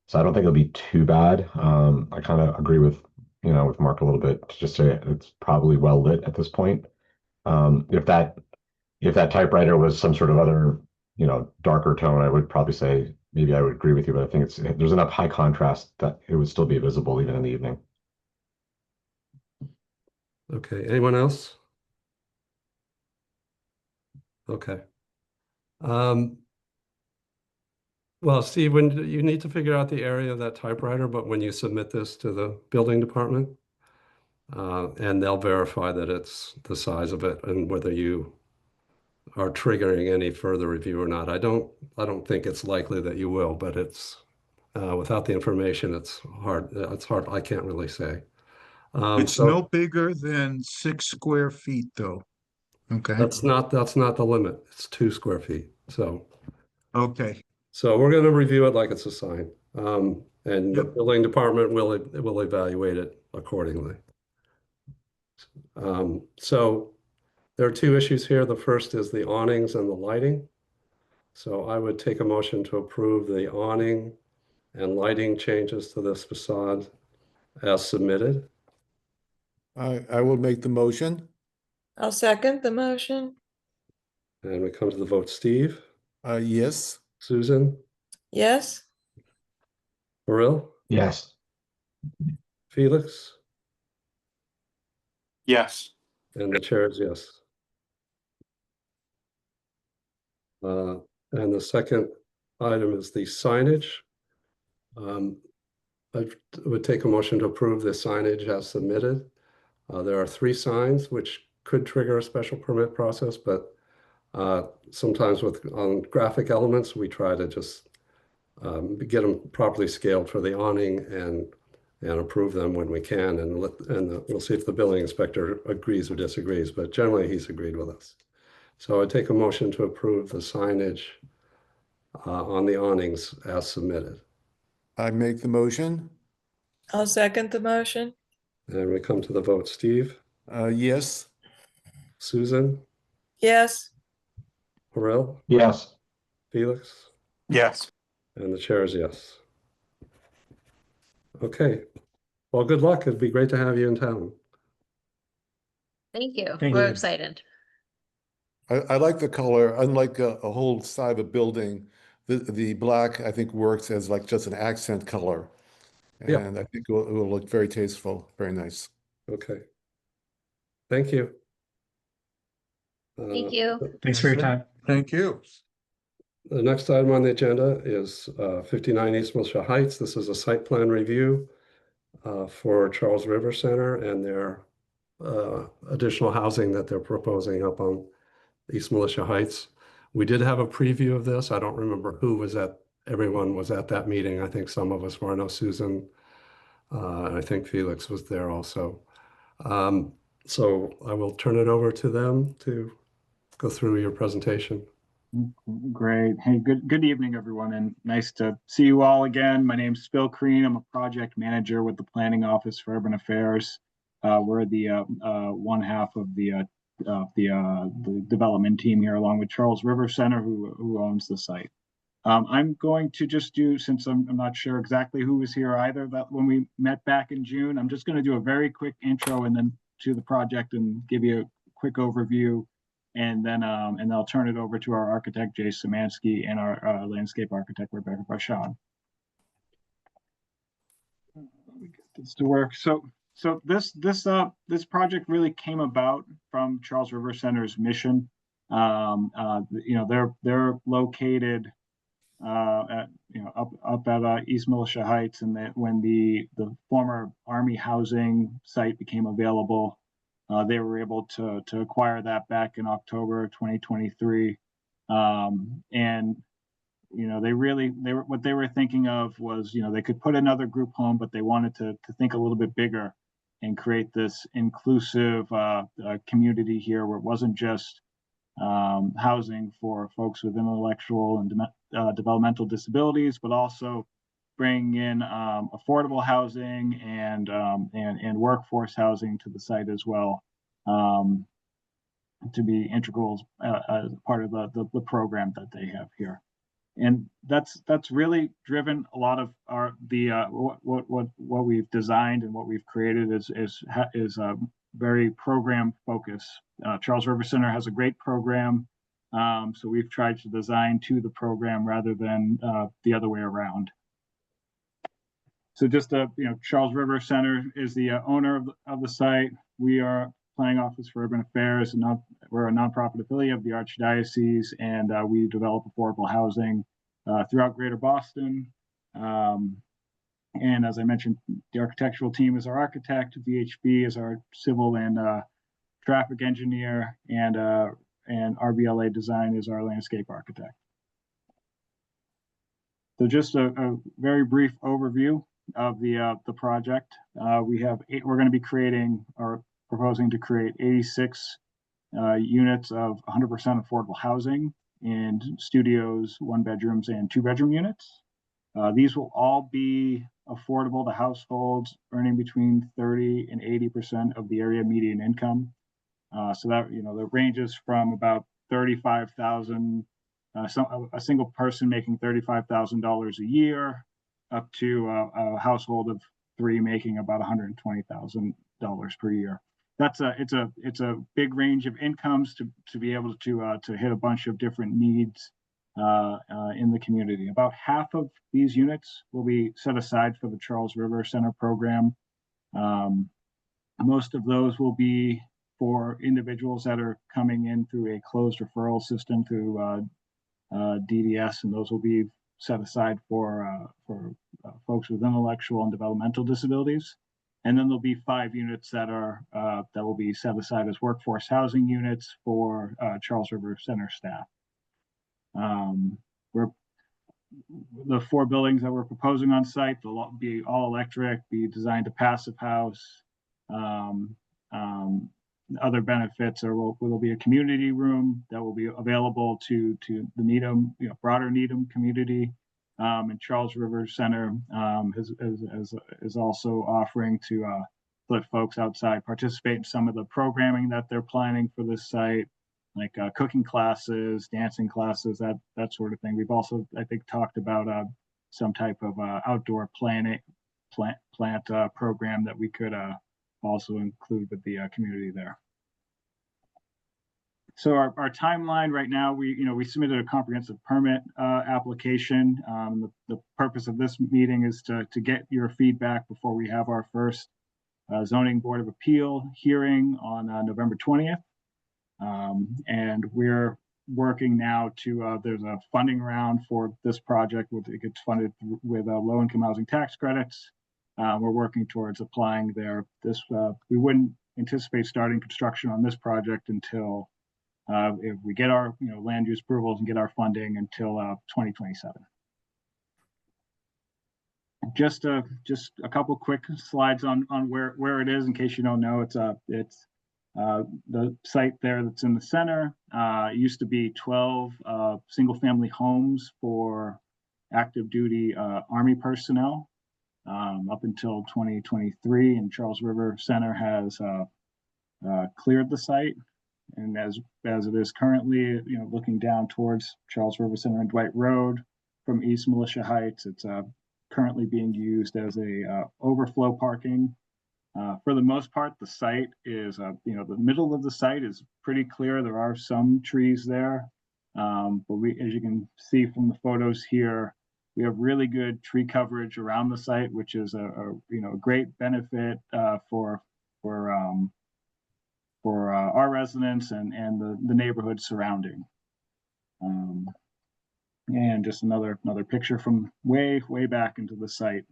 So I don't think it'll be too bad. I kind of agree with, with Mark a little bit, to just say it's probably well lit at this point. If that typewriter was some sort of other, darker tone, I would probably say maybe I would agree with you, but I think there's enough high contrast that it would still be visible even in the evening. Okay, anyone else? Okay. Well, Steve, when you need to figure out the area of that typewriter, but when you submit this to the building department, and they'll verify that it's the size of it and whether you are triggering any further review or not. I don't think it's likely that you will, but it's without the information, it's hard. It's hard. I can't really say. It's So no bigger than 6 square feet, though. Okay. that's not the limit. It's 2 square feet. So Okay. we're going to review it like it's a sign, and the Yep. building department will evaluate it accordingly. So there are 2 issues here. The first is the awnings and the lighting. So I would take a motion to approve the awning and lighting changes to this facade as submitted. I will make the motion. I'll second the motion. And we come to the vote. Steve, Yes. Susan, Yes. Burrell, Yes. Felix, Yes. And the chair is yes. And the second item is the signage. I would take a motion to approve the signage as submitted. There are 3 signs which could trigger a special permit process, but sometimes on graphic elements, we try to just get them properly scaled for the awning and approve them when we can, and we'll see if the building inspector agrees or disagrees, but generally he's agreed with us. So I take a motion to approve the signage on the awnings as submitted. I make the motion. I'll second the motion. And we come to the vote. Steve, Yes. Susan, Yes. Harel, Yes. Felix, Yes. and the chair is yes. Okay. Well, good luck. It'd be great to have you in town. Thank you. Thank We're you. excited. I like the color, unlike a whole side of a building, the black, I think, works as like just an accent color. Yeah. And I think it will look very tasteful, very nice. Okay. Thank you. Thank you. Thanks for your time. Thank you. The next item on the agenda is 59 East Militia Heights. This is a site plan review for Charles River Center and their additional housing that they're proposing up on East Militia Heights. We did have a preview of this. I don't remember who was everyone was at that meeting. I think some of us were. I know Susan, and I think Felix was there also. So I will turn it over to them to go through your presentation. Great. Hey, good evening, everyone, and nice to see you all again. My name's Phil Crean. I'm a project manager with the Planning Office for Urban Affairs. We're the one half of the development team here, along with Charles River Center, who owns the site. I'm going to just do, since I'm not sure exactly who was here either, that when we met back in June, I'm just going to do a very quick intro and then to the project and give you a quick overview. And then I'll turn it over to our architect, Jay Szymanski, and our landscape architect, Rebecca Bashad. Let me get this to work. So this project really came about from Charles River Center's mission. They're located up at East Militia Heights, and when the former Army housing site became available, they were able to acquire that back in October 2023. And what they were thinking of was, they could put another group home, but they wanted to think a little bit bigger and create this inclusive community here where it wasn't just housing for folks with intellectual and developmental disabilities, but also bring in affordable housing and workforce housing to the site as well, to be integral as part of the program that they have here. And that's really driven a lot of what we've designed and what we've created is very program focused. Charles River Center has a great program, so we've tried to design to the program rather than the other way around. So just Charles River Center is the owner of the site. We are Planning Office for Urban Affairs, and we're a nonprofit affiliate of the Archdiocese, and we develop affordable housing throughout Greater Boston. And as I mentioned, the architectural team is our architect, VHB is our civil and traffic engineer, and RBLA Design is our landscape architect. So just a very brief overview of the project. We're going to be creating or proposing to create 86 units of 100% affordable housing in studios, 1-bedrooms, and 2-bedroom units. These will all be affordable to households earning between 30% and 80% of the area median income. So that that ranges from about $35,000, a single person making $35,000 a year, up to a household of 3 making about $120,000 per year. It's a big range of incomes to be able to hit a bunch of different needs in the community. About half of these units will be set aside for the Charles River Center program. Most of those will be for individuals that are coming in through a closed referral system through DDS, and those will be set aside for folks with intellectual and developmental disabilities. And then there'll be 5 units that will be set aside as workforce housing units for Charles River Center staff. The 4 buildings that we're proposing on site, they'll be all electric, be designed to passive house. Other benefits will be a community room that will be available to the Needham, broader Needham community. And Charles River Center is also offering to let folks outside participate in some of the programming that they're planning for this site, like cooking classes, dancing classes, that sort of thing. We've also, I think, talked about some type of outdoor plant program that we could also include with the community there. So our timeline right now, we submitted a comprehensive permit application. The purpose of this meeting is to get your feedback before we have our first zoning board of appeal hearing on November 20th. And we're working now to, there's a funding round for this project. It gets funded with low-income housing tax credits. We're working towards applying there. We wouldn't anticipate starting construction on this project until if we get our land use approvals and get our funding until 2027. Just a couple quick slides on where it is in case you don't know. It's the site there that's in the center. It used to be 12 single family homes for active duty Army personnel up until 2023, and Charles River Center has cleared the site. And as it is currently, looking down towards Charles River Center and Dwight Road from East Militia Heights, it's currently being used as a overflow parking. For the most part, the site is, the middle of the site is pretty clear. There are some trees there, but as you can see from the photos here, we have really good tree coverage around the site, which is a great benefit for our residents and the neighborhood surrounding. And just another picture from way back into the site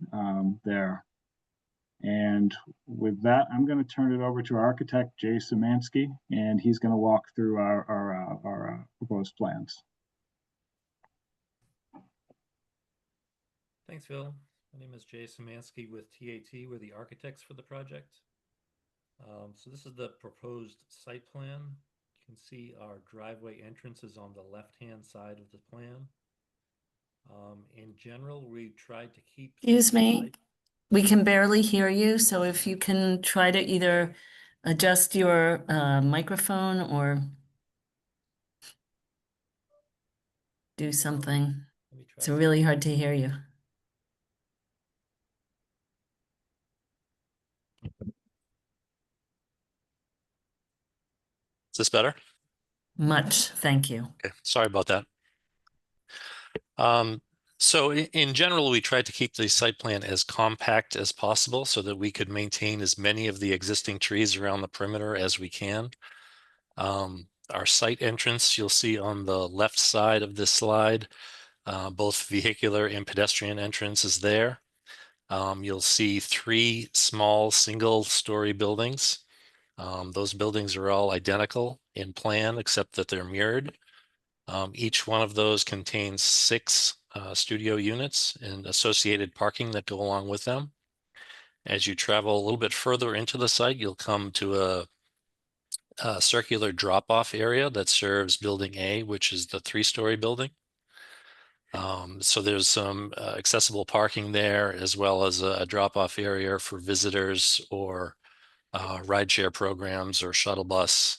there. And with that, I'm going to turn it over to our architect, Jay Szymanski, and he's going to walk through our proposed plans. Thanks, Phil. My name is Jay Szymanski with TAT. We're the architects for the project. So this is the proposed site plan. You can see our driveway entrance is on the left-hand side of the plan. In general, we tried to keep... Excuse me, we can barely hear you, so if you can try to either adjust your microphone or do something. It's really hard to hear you. Is this better? Much, thank you. Okay, sorry about that. So in general, we tried to keep the site plan as compact as possible so that we could maintain as many of the existing trees around the perimeter as we can. Our site entrance, you'll see on the left side of this slide, both vehicular and pedestrian entrance is there. You'll see 3 small single-story buildings. Those buildings are all identical in plan, except that they're mirrored. Each one of those contains 6 studio units and associated parking that go along with them. As you travel a little bit further into the site, you'll come to a circular drop-off area that serves Building A, which is the 3-story building. So there's some accessible parking there, as well as a drop-off area for visitors or rideshare programs or shuttle bus.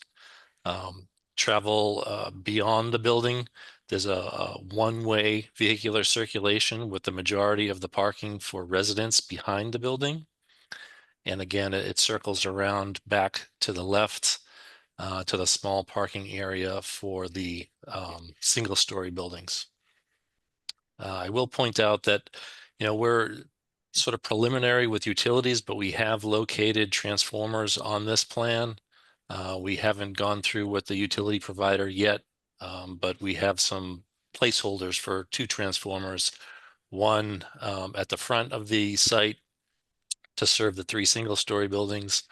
Travel beyond the building. There's a one-way vehicular circulation with the majority of the parking for residents behind the building. And again, it circles around back to the left to the small parking area for the single-story buildings. I will point out that, we're sort of preliminary with utilities, but we have located transformers on this plan We haven't gone through with the utility provider yet, but we have some placeholders for 2 transformers. One at the front of the site to serve the 3 single-story buildings,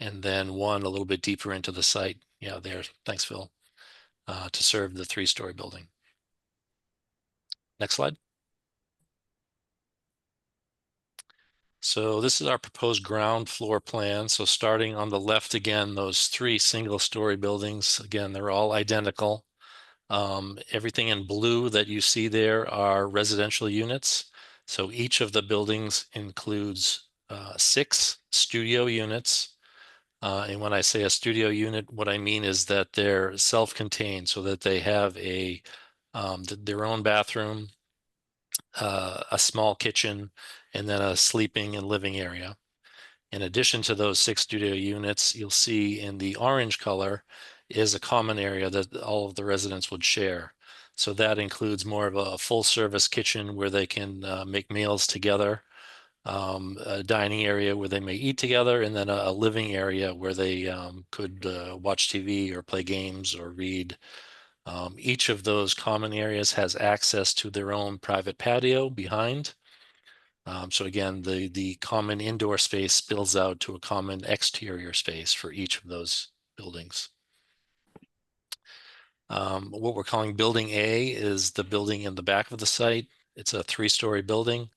and then one a little bit deeper into the site. Yeah, there. Thanks, Phil. To serve the 3-story building. Next slide. So this is our proposed ground floor plan. So starting on the left again, those 3 single-story buildings, again, they're all identical. Everything in blue that you see there are residential units. So each of the buildings includes 6 studio units. And when I say a studio unit, what I mean is that they're self-contained, so that they have their own bathroom, a small kitchen, and then a sleeping and living area. In addition to those 6 studio units, you'll see in the orange color is a common area that all of the residents would share. So that includes more of a full service kitchen where they can make meals together, a dining area where they may eat together, and then a living area where they could watch TV or play games or read. Each of those common areas has access to their own private patio behind. So again, the common indoor space spills out to a common exterior space for each of those buildings. What we're calling Building A is the building in the back of the site. It's a 3-story building.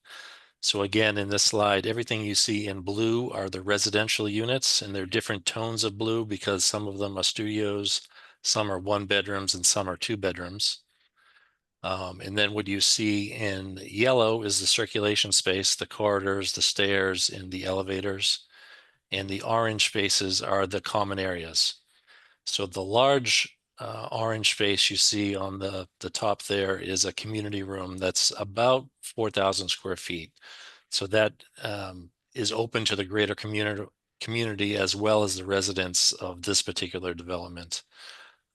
So again, in this slide, everything you see in blue are the residential units, and they're different tones of blue because some of them are studios, some are 1 bedrooms, and some are 2 bedrooms. And then what you see in yellow is the circulation space, the corridors, the stairs, and the elevators. And the orange spaces are the common areas. So the large orange space you see on the top there is a community room that's about 4,000 square feet. So that is open to the greater community as well as the residents of this particular development.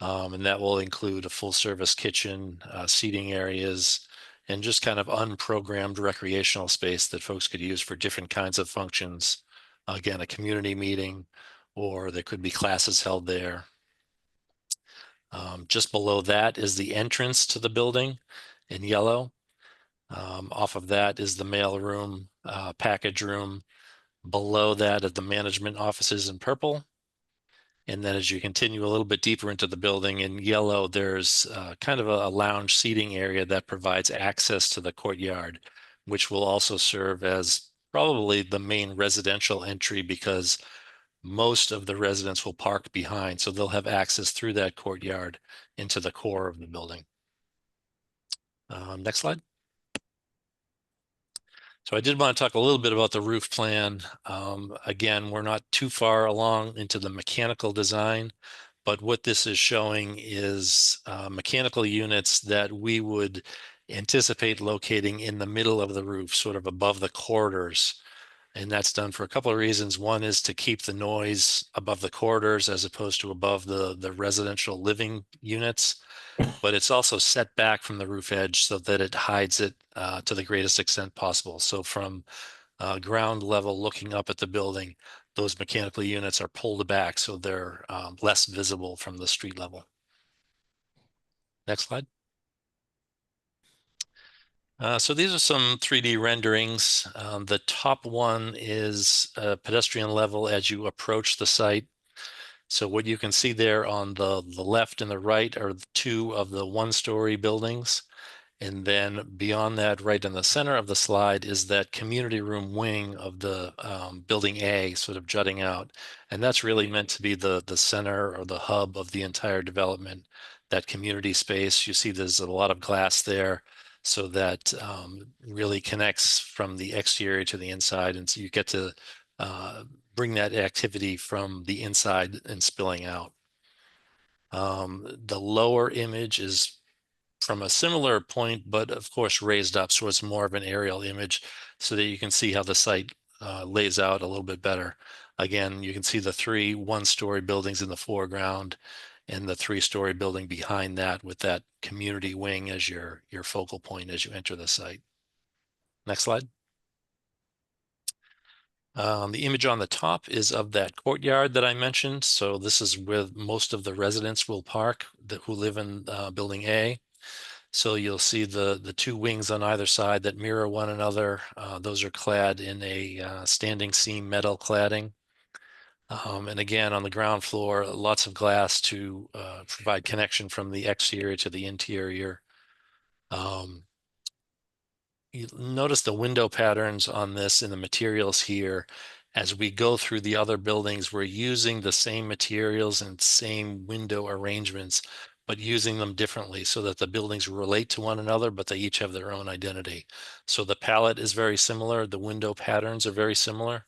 And that will include a full service kitchen, seating areas, and just kind of unprogrammed recreational space that folks could use for different kinds of functions. Again, a community meeting, or there could be classes held there. Just below that is the entrance to the building in yellow. Off of that is the mail room, package room. Below that are the management offices in purple. And then as you continue a little bit deeper into the building in yellow, there's kind of a lounge seating area that provides access to the courtyard, which will also serve as probably the main residential entry because most of the residents will park behind. So they'll have access through that courtyard into the core of the building. Next slide. So I did want to talk a little bit about the roof plan. Again, we're not too far along into the mechanical design, but what this is showing is mechanical units that we would anticipate locating in the middle of the roof, sort of above the corridors. And that's done for a couple of reasons. One is to keep the noise above the corridors as opposed to above the residential living units. But it's also set back from the roof edge so that it hides it to the greatest extent possible. So from ground level looking up at the building, those mechanical units are pulled back so they're less visible from the street level. Next slide. So these are some 3D renderings. The top one is pedestrian level as you approach the site. So what you can see there on the left and the right are 2 of the 1-story buildings. And then beyond that, right in the center of the slide is that community room wing of the building A sort of jutting out. And that's really meant to be the center or the hub of the entire development, that community space. You see there's a lot of glass there so that really connects from the exterior to the inside. And so you get to bring that activity from the inside and spilling out. The lower image is from a similar point, but of course raised up, so it's more of an aerial image so that you can see how the site lays out a little bit better. Again, you can see the 3 1-story buildings in the foreground and the 3-story building behind that with that community wing as your focal point as you enter the site. Next slide. The image on the top is of that courtyard that I mentioned. So this is where most of the residents will park who live in Building A. So you'll see the two wings on either side that mirror one another. Those are clad in a standing seam metal cladding. And again, on the ground floor, lots of glass to provide connection from the exterior to the interior. You notice the window patterns on this in the materials here. As we go through the other buildings, we're using the same materials and same window arrangements, but using them differently so that the buildings relate to one another, but they each have their own identity. So the palette is very similar. The window patterns are very similar,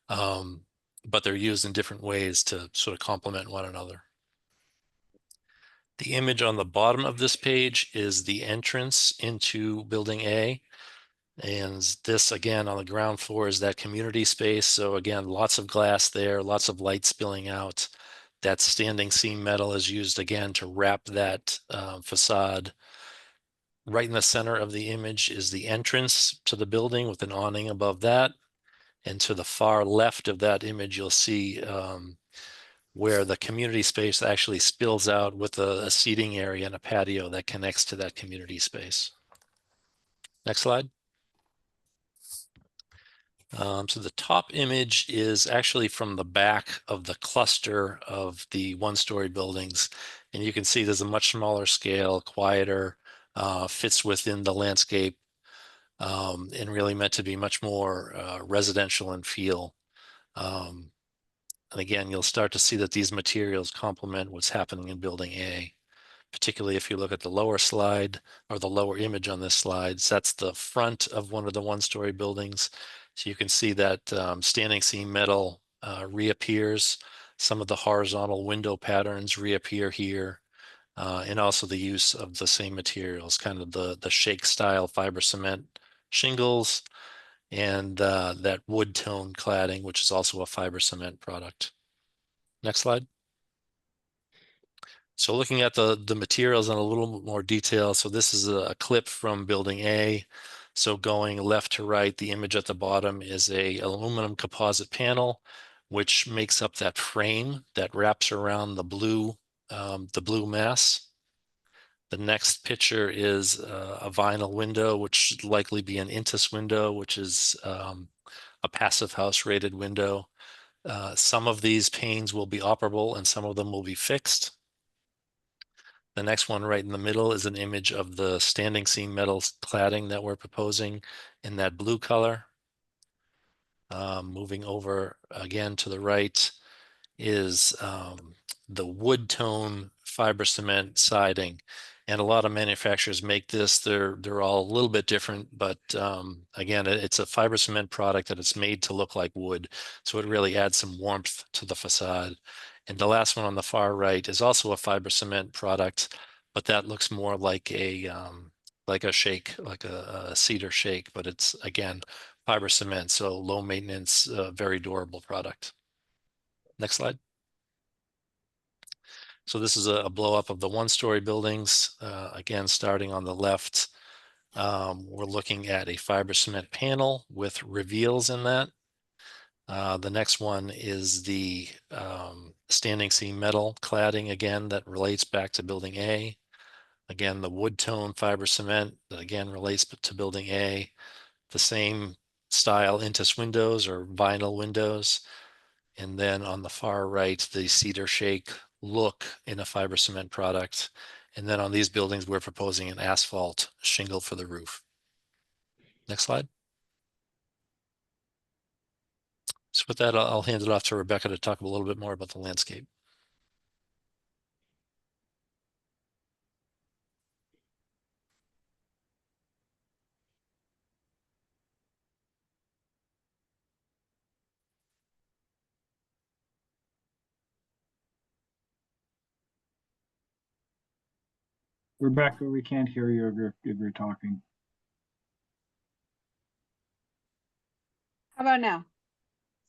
but they're used in different ways to sort of complement one another. The image on the bottom of this page is the entrance into Building A. And this, again, on the ground floor is that community space. So again, lots of glass there, lots of light spilling out. That standing seam metal is used again to wrap that facade. Right in the center of the image is the entrance to the building with an awning above that. And to the far left of that image, you'll see where the community space actually spills out with a seating area and a patio that connects to that community space. Next slide. So the top image is actually from the back of the cluster of the one-story buildings. And you can see there's a much smaller scale, quieter, fits within the landscape, and really meant to be much more residential in feel. And again, you'll start to see that these materials complement what's happening in Building A. Particularly if you look at the lower slide or the lower image on this slide, that's the front of one of the one-story buildings. So you can see that standing seam metal reappears. Some of the horizontal window patterns reappear here, and also the use of the same materials, kind of the shake style fiber cement shingles and that wood tone cladding, which is also a fiber cement product. Next slide. So looking at the materials in a little more detail. So this is a clip from Building A. So going left to right, the image at the bottom is a aluminum composite panel, which makes up that frame that wraps around the blue mass. The next picture is a vinyl window, which should likely be an Intus window, which is a passive house rated window. Some of these panes will be operable and some of them will be fixed. The next one right in the middle is an image of the standing seam metal cladding that we're proposing in that blue color. Moving over again to the right is the wood tone fiber cement siding. And a lot of manufacturers make this. They're all a little bit different, but again, it's a fiber cement product that it's made to look like wood. So it really adds some warmth to the facade. And the last one on the far right is also a fiber cement product, but that looks more like a shake, like a cedar shake, but it's again fiber cement, so low maintenance, very durable product. Next slide. So this is a blow up of the one-story buildings. Again, starting on the left, we're looking at a fiber cement panel with reveals in that. The next one is the standing seam metal cladding, again, that relates back to Building A. Again, the wood tone fiber cement that again relates to Building A. The same style Intus windows or vinyl windows. And then on the far right, the cedar shake look in a fiber cement product. And then on these buildings, we're proposing an asphalt shingle for the roof. Next slide. So with that, I'll hand it off to Rebecca to talk a little bit more about the landscape. Rebecca, we can't hear you if you're talking. How about now?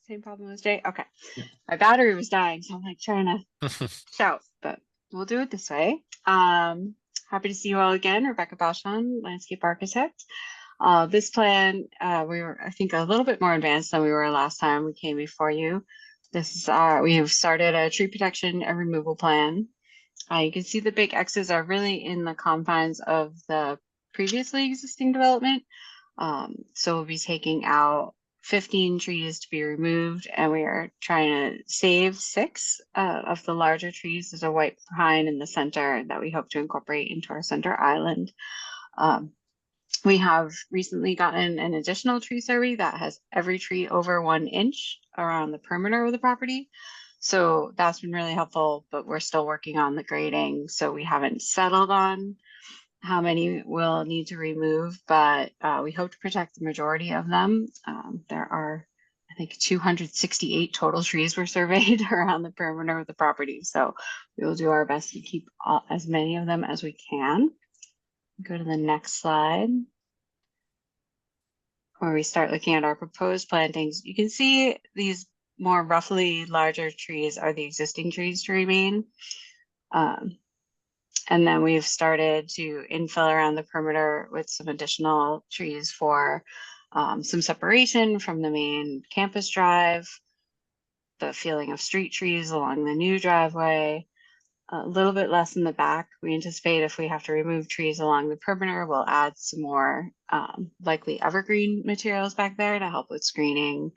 Same problem as Jay? Okay. Yeah. My battery was dying, so I'm like trying to shout, but we'll do it this way. Happy to see you all again. Rebecca Balchon, landscape architect. This plan, we were, I think, a little bit more advanced than we were last time we came before you. This is we have started a tree protection and removal plan. You can see the big X's are really in the confines of the previously existing development. So we'll be taking out 15 trees to be removed, and we are trying to save 6 of the larger trees. There's a white pine in the center that we hope to incorporate into our center island. We have recently gotten an additional tree survey that has every tree over 1 inch around the perimeter of the property. So that's been really helpful, but we're still working on the grading. So we haven't settled on how many we'll need to remove, but we hope to protect the majority of them. There are, I think, 268 total trees were surveyed around the perimeter of the property. So we will do our best to keep as many of them as we can. Go to the next slide, where we start looking at our proposed plantings. You can see these more roughly larger trees are the existing trees to remain. And then we've started to infill around the perimeter with some additional trees for some separation from the main campus drive, the feeling of street trees along the new driveway, a little bit less in the back. We anticipate if we have to remove trees along the perimeter, we'll add some more likely evergreen materials back there to help with screening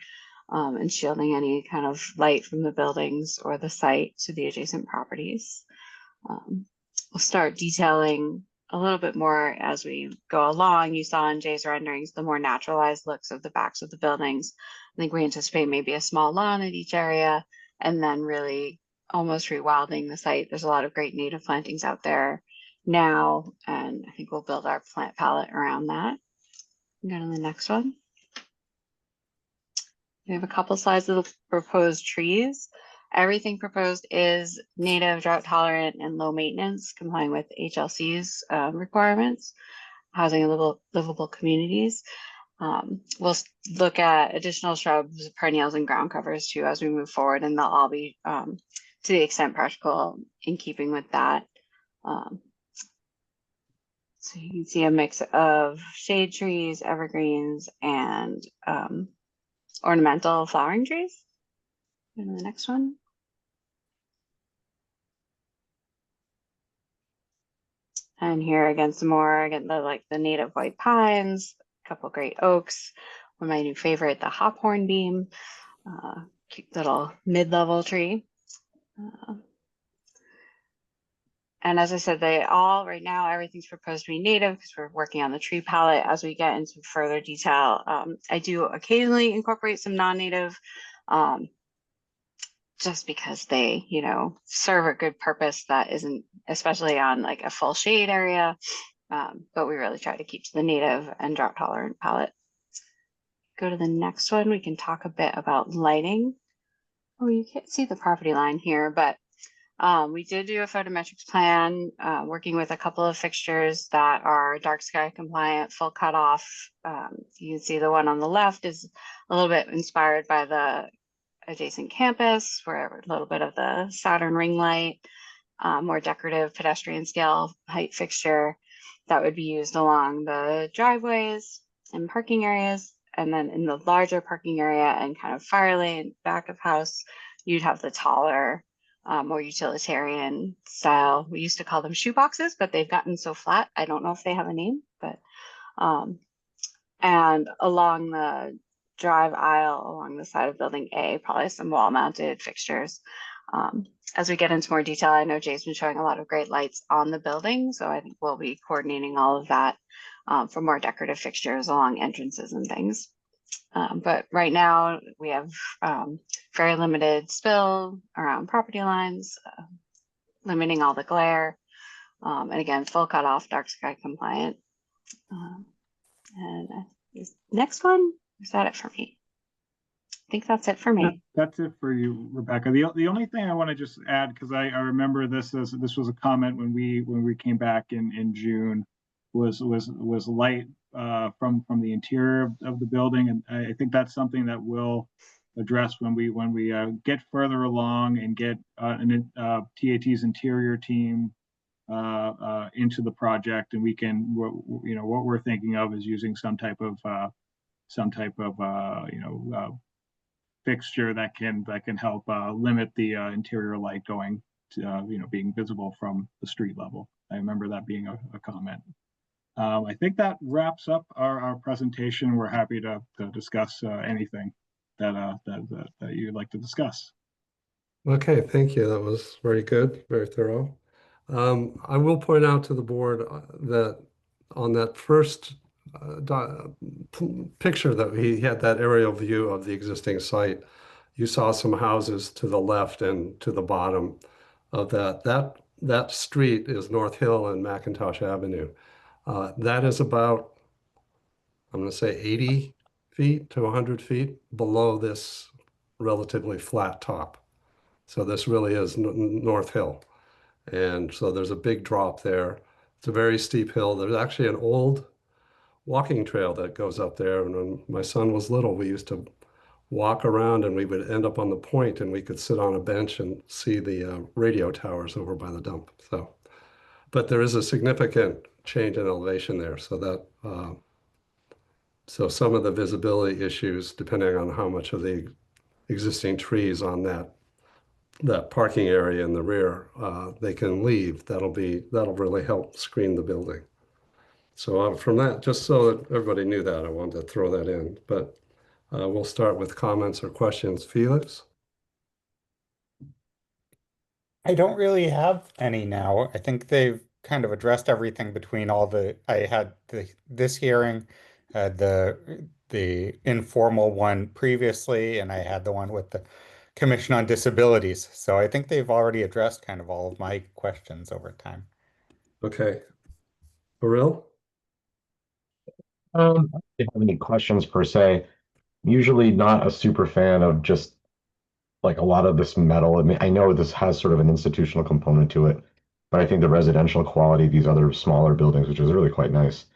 and shielding any kind of light from the buildings or the site to the adjacent properties. We'll start detailing a little bit more as we go along. You saw in Jay's renderings the more naturalized looks of the backs of the buildings. I think we anticipate maybe a small lawn at each area, and then really almost rewilding the site. There's a lot of great native plantings out there now, and I think we'll build our plant palette around that. Go to the next one. We have a couple slides of the proposed trees. Everything proposed is native, drought tolerant, and low maintenance, complying with HLC's requirements, housing livable communities. We'll look at additional shrubs, perennials, and ground covers too as we move forward, and they'll all be to the extent practical in keeping with that. So you can see a mix of shade trees, evergreens, and ornamental flowering trees. Go to the next one. And here again, some more, again, the native white pines, a couple great oaks. One of my new favorite, the hawthorn beam, cute little mid-level tree. And as I said, right now, everything's proposed to be native because we're working on the tree palette. As we get into further detail, I do occasionally incorporate some non-native, just because they, serve a good purpose that isn't, especially on like a full shade area. But we really try to keep to the native and drought tolerant palette. Go to the next one. We can talk a bit about lighting. Oh, you can't see the property line here, but we did do a photometrics plan, working with a couple of fixtures that are dark sky compliant, full cutoff. You can see the one on the left is a little bit inspired by the adjacent campus, where a little bit of the Saturn ring light, more decorative pedestrian scale height fixture that would be used along the driveways and parking areas. And then in the larger parking area and kind of fire lane back of house, you'd have the taller, more utilitarian style. We used to call them shoe boxes, but they've gotten so flat. I don't know if they have a name, but and along the drive aisle along the side of building A, probably some wall mounted fixtures. As we get into more detail, I know Jay's been showing a lot of great lights on the building, so I think we'll be coordinating all of that for more decorative fixtures along entrances and things. But right now we have very limited spill around property lines, limiting all the glare, and again, full cutoff, dark sky compliant. And this next one, is that it for me? I think that's it for me. That's it for you, Rebecca. The only thing I want to just add, because I remember this was a comment when we came back in June, was light from the interior of the building, and I think that's something that we'll address when we get further along and get TAT's interior team into the project, and we can, you know, what we're thinking of is using some type of fixture that can help limit the interior light going to, you know, being visible from the street level. I remember that being a comment. I think that wraps up our presentation. We're happy to discuss anything that you'd like to discuss. Okay, thank you. That was very good, very thorough. I will point out to the board that on that first picture that he had, that aerial view of the existing site, you saw some houses to the left and to the bottom of that. That street is North Hill and McIntosh Avenue. That is about, I'm going to say 80 feet to 100 feet below this relatively flat top. So this really is North Hill. And so there's a big drop there. It's a very steep hill. There's actually an old walking trail that goes up there. And when my son was little, we used to walk around and we would end up on the point and we could sit on a bench and see the radio towers over by the dump. So, but there is a significant change in elevation there. So that, so some of the visibility issues, depending on how much of the existing trees on that parking area in the rear, they can leave. That'll really help screen the building. So from that, just so that everybody knew that, I wanted to throw that in. But we'll start with comments or questions. Felix? I don't really have any now. I think they've kind of addressed everything between all the, I had this hearing, the informal one previously, and I had the one with the Commission on Disabilities. So I think they've already addressed kind of all of my questions over time. Okay. Ariel? I don't have any questions per se. Usually not a super fan of just like a lot of this metal. I mean, I know this has sort of an institutional component to it, but I think the residential quality of these other smaller buildings, which is really quite nice,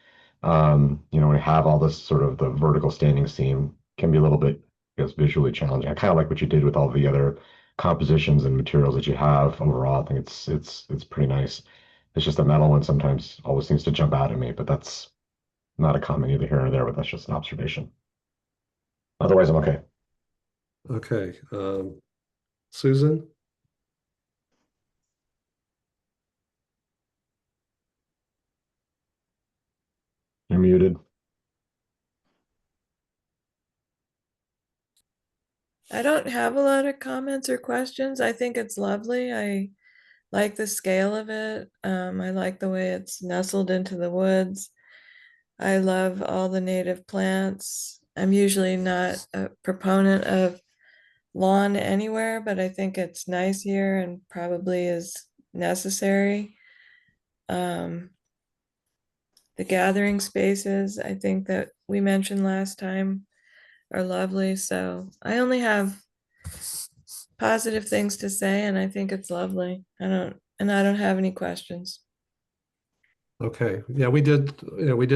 you know, when you have all this sort of the vertical standing seam, can be a little bit, I guess, visually challenging. I kind of like what you did with all the other compositions and materials that you have overall. I think it's pretty nice. It's just the metal one sometimes always seems to jump out at me, but that's not a comment either here or there, but that's just an observation. Otherwise, I'm okay. Okay. Susan? You're muted. I don't have a lot of comments or questions. I think it's lovely. I like the scale of it. I like the way it's nestled into the woods. I love all the native plants. I'm usually not a proponent of lawn anywhere, but I think it's nice here and probably is necessary. The gathering spaces, I think that we mentioned last time, are lovely. So I only have positive things to say, and I think it's lovely. I don't have any questions. Okay. Yeah, we did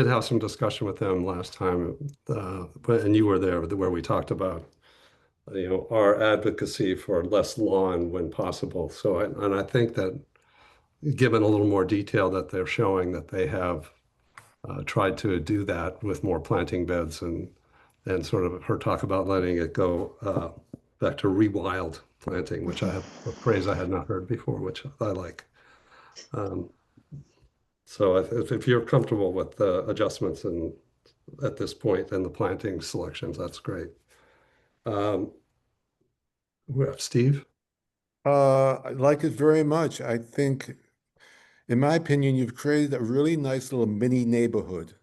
have some discussion with them last time, and you were there where we talked about, you know, our advocacy for less lawn when possible. So, and I think that given a little more detail that they're showing that they have tried to do that with more planting beds and sort of her talk about letting it go back to rewild planting, which I have a phrase I had not heard before, which I like. So if you're comfortable with the adjustments and at this point and the planting selections, that's great. We have Steve? I like it very much. I think, in my opinion, you've created a really nice little mini neighborhood.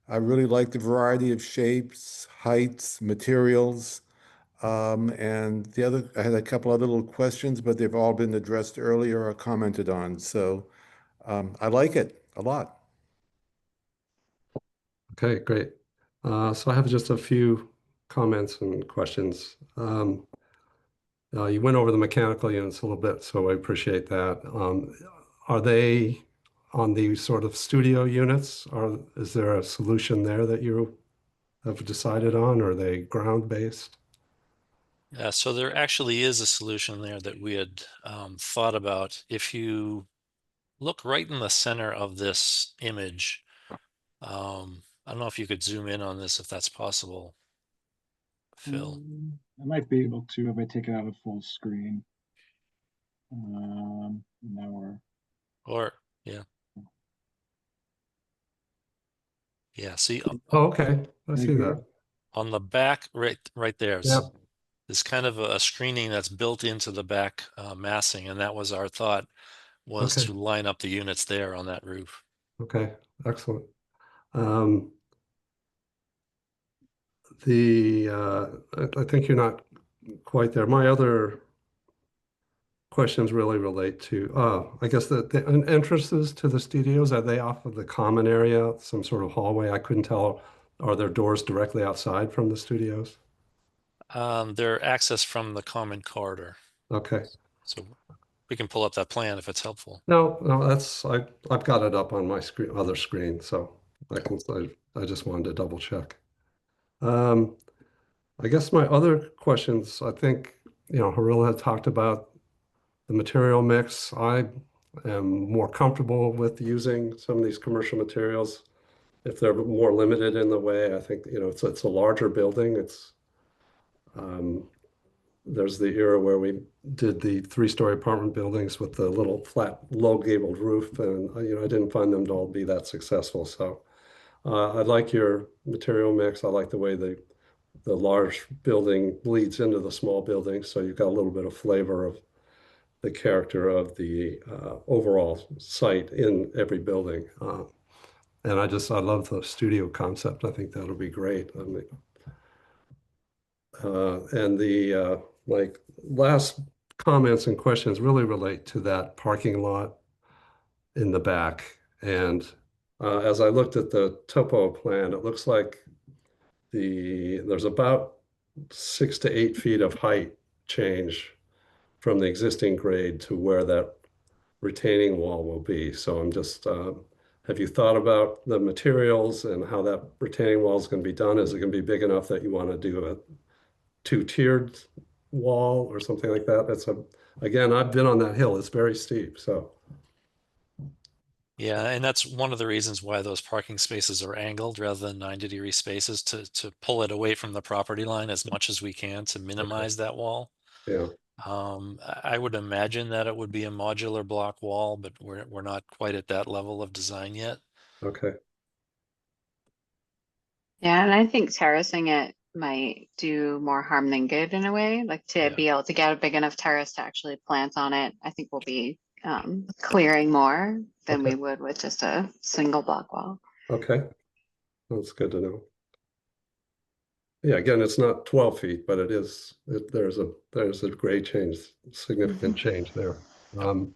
I really like the variety of shapes, heights, materials. And the other, I had a couple other little questions, but they've all been addressed earlier or commented on. So I like it a lot. Okay, great. So I have just a few comments and questions. You went over the mechanical units a little bit, so I appreciate that. Are they on the sort of studio units? Is there a solution there that you have decided on, or are they ground-based? Yeah, so there actually is a solution there that we had thought about. look right in the center of this image. I don't know if you could zoom in on this, if that's possible, Phil. I might be able to if I take it out of full screen. Now we're. Or, yeah. Yeah, see, Oh, okay, I There see you that. go. on the back, right there, Yep. there's kind of a screening that's built into the back massing, and that was our thought, was Okay. to line up the units there on that roof. Okay, excellent. I think you're not quite there. My other questions really relate to, I guess the entrances to the studios, are they off of the common area, some sort of hallway? I couldn't tell. Are there doors directly outside from the studios? They're accessed from the common corridor. Okay. So we can pull up that plan if it's helpful. No, I've got it up on my other screen, so I just wanted to double check. I guess my other questions, I think, Haril had talked about the material mix. I am more comfortable with using some of these commercial materials if they're more limited in the way. I think, it's a larger building. There's the era where we did the 3-story apartment buildings with the little flat, low gabled roof, and I didn't find them to all be that successful. So I like your material mix. I like the way the large building bleeds into the small building, so you've got a little bit of flavor of the character of the overall site in every building. And I love the studio concept. I think that'll be great. I mean, and the last comments and questions really relate to that parking lot in the back. And as I looked at the topo plan, it looks like there's about 6 to 8 feet of height change from the existing grade to where that retaining wall will be. So I'm just, have you thought about the materials and how that retaining wall is going to be done? Is it going to be big enough that you want to do a 2-tiered wall or something like that? Again, I've been on that hill. It's very steep, so. Yeah, and that's one of the reasons why those parking spaces are angled rather than 90-degree spaces, to pull it away from the property line as much as we can to minimize that wall. Yeah. I would imagine that it would be a modular block wall, but we're not quite at that level of design yet. Okay. Yeah, and I think terracing it might do more harm than good in a way, like to be able to get a big enough terrace to actually plant on it. I think we'll be clearing more than we would with just a single block wall. Okay, that's good to know. Yeah, again, it's not 12 feet, but there's a grade change, significant change there. And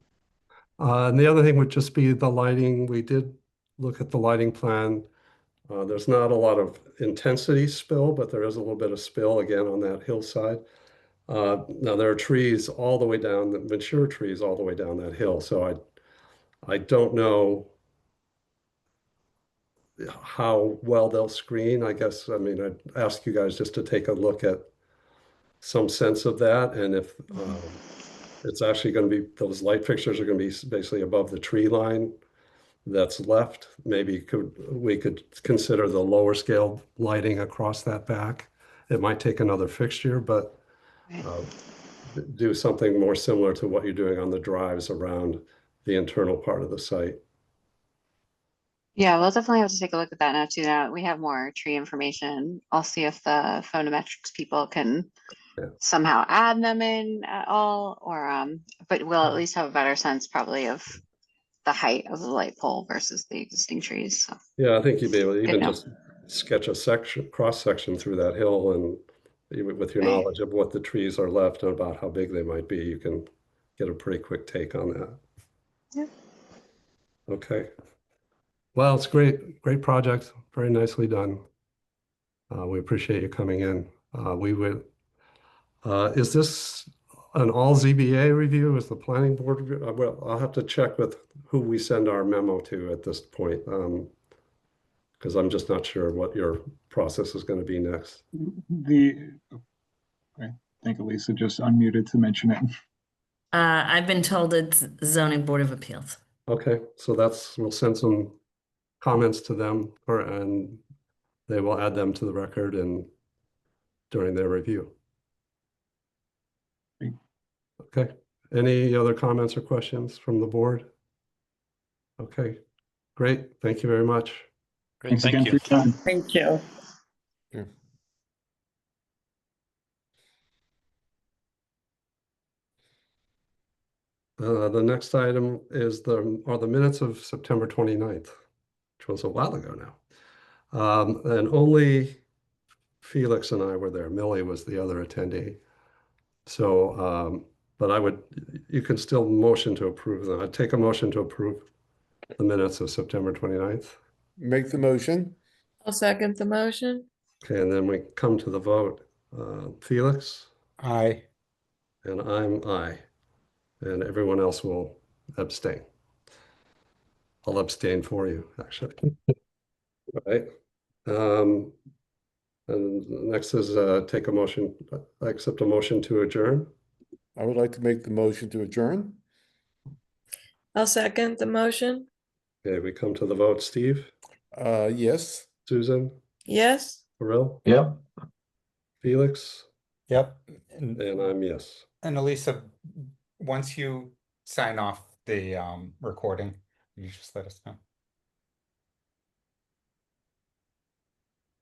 the other thing would just be the lighting. We did look at the lighting plan. There's not a lot of intensity spill, but there is a little bit of spill again on that hillside. Now there are trees all the way down, the mature trees all the way down that hill. So I don't know how well they'll screen. I guess, I mean, I'd ask you guys just to take a look at some sense of that. And if it's actually going to be, those light fixtures are going to be basically above the tree line that's left, maybe we could consider the lower scale lighting across that back. It might take another fixture, but do something more similar to what you're doing on the drives around the internal part of the site. Yeah, we'll definitely have to take a look at that now too. Now that we have more tree information, I'll see if the photometrics people can somehow add them in at all, or but we'll at least have a better sense probably of the height of the light pole versus the existing trees. So. Yeah, I think you'd be able to even just sketch a cross section through that hill, and even with your knowledge of what the trees are left and about how big they might be, you can get a pretty quick take on that. Yeah. Okay. Well, it's great project, very nicely done. We appreciate you coming in. Is this an all ZBA review? Is the planning board review? Well, I'll have to check with who we send our memo to at this point, because I'm just not sure what your process is going to be next. I think Elisa just unmuted to mention it. I've been told it's zoning board of appeals. Okay, so we'll send some comments to them and they will add them to the record and during their review. Great. Okay, any other comments or questions from the board? Okay, great. Thank you very much. Great, Thanks again thank for you. your time. Thank you. The next item is the minutes of September 29th, which was a while ago now. And only Felix and I were there. Millie was the other attendee. So, but you can still motion to approve them. I'd take a motion to approve the minutes of September 29th. Make the motion. I'll second the motion. Okay, and then we come to the vote. Felix? Aye. And I'm aye. And everyone else will abstain. I'll abstain for you, actually. All right. And next is take a motion, I accept a motion to adjourn. I would like to make the motion to adjourn. I'll second the motion. Okay, we come to the vote. Steve, Yes. Susan, Yes. Ariel, Yep. Felix, Yep. and I'm yes. And Elisa, once you sign off the recording, you just let us know.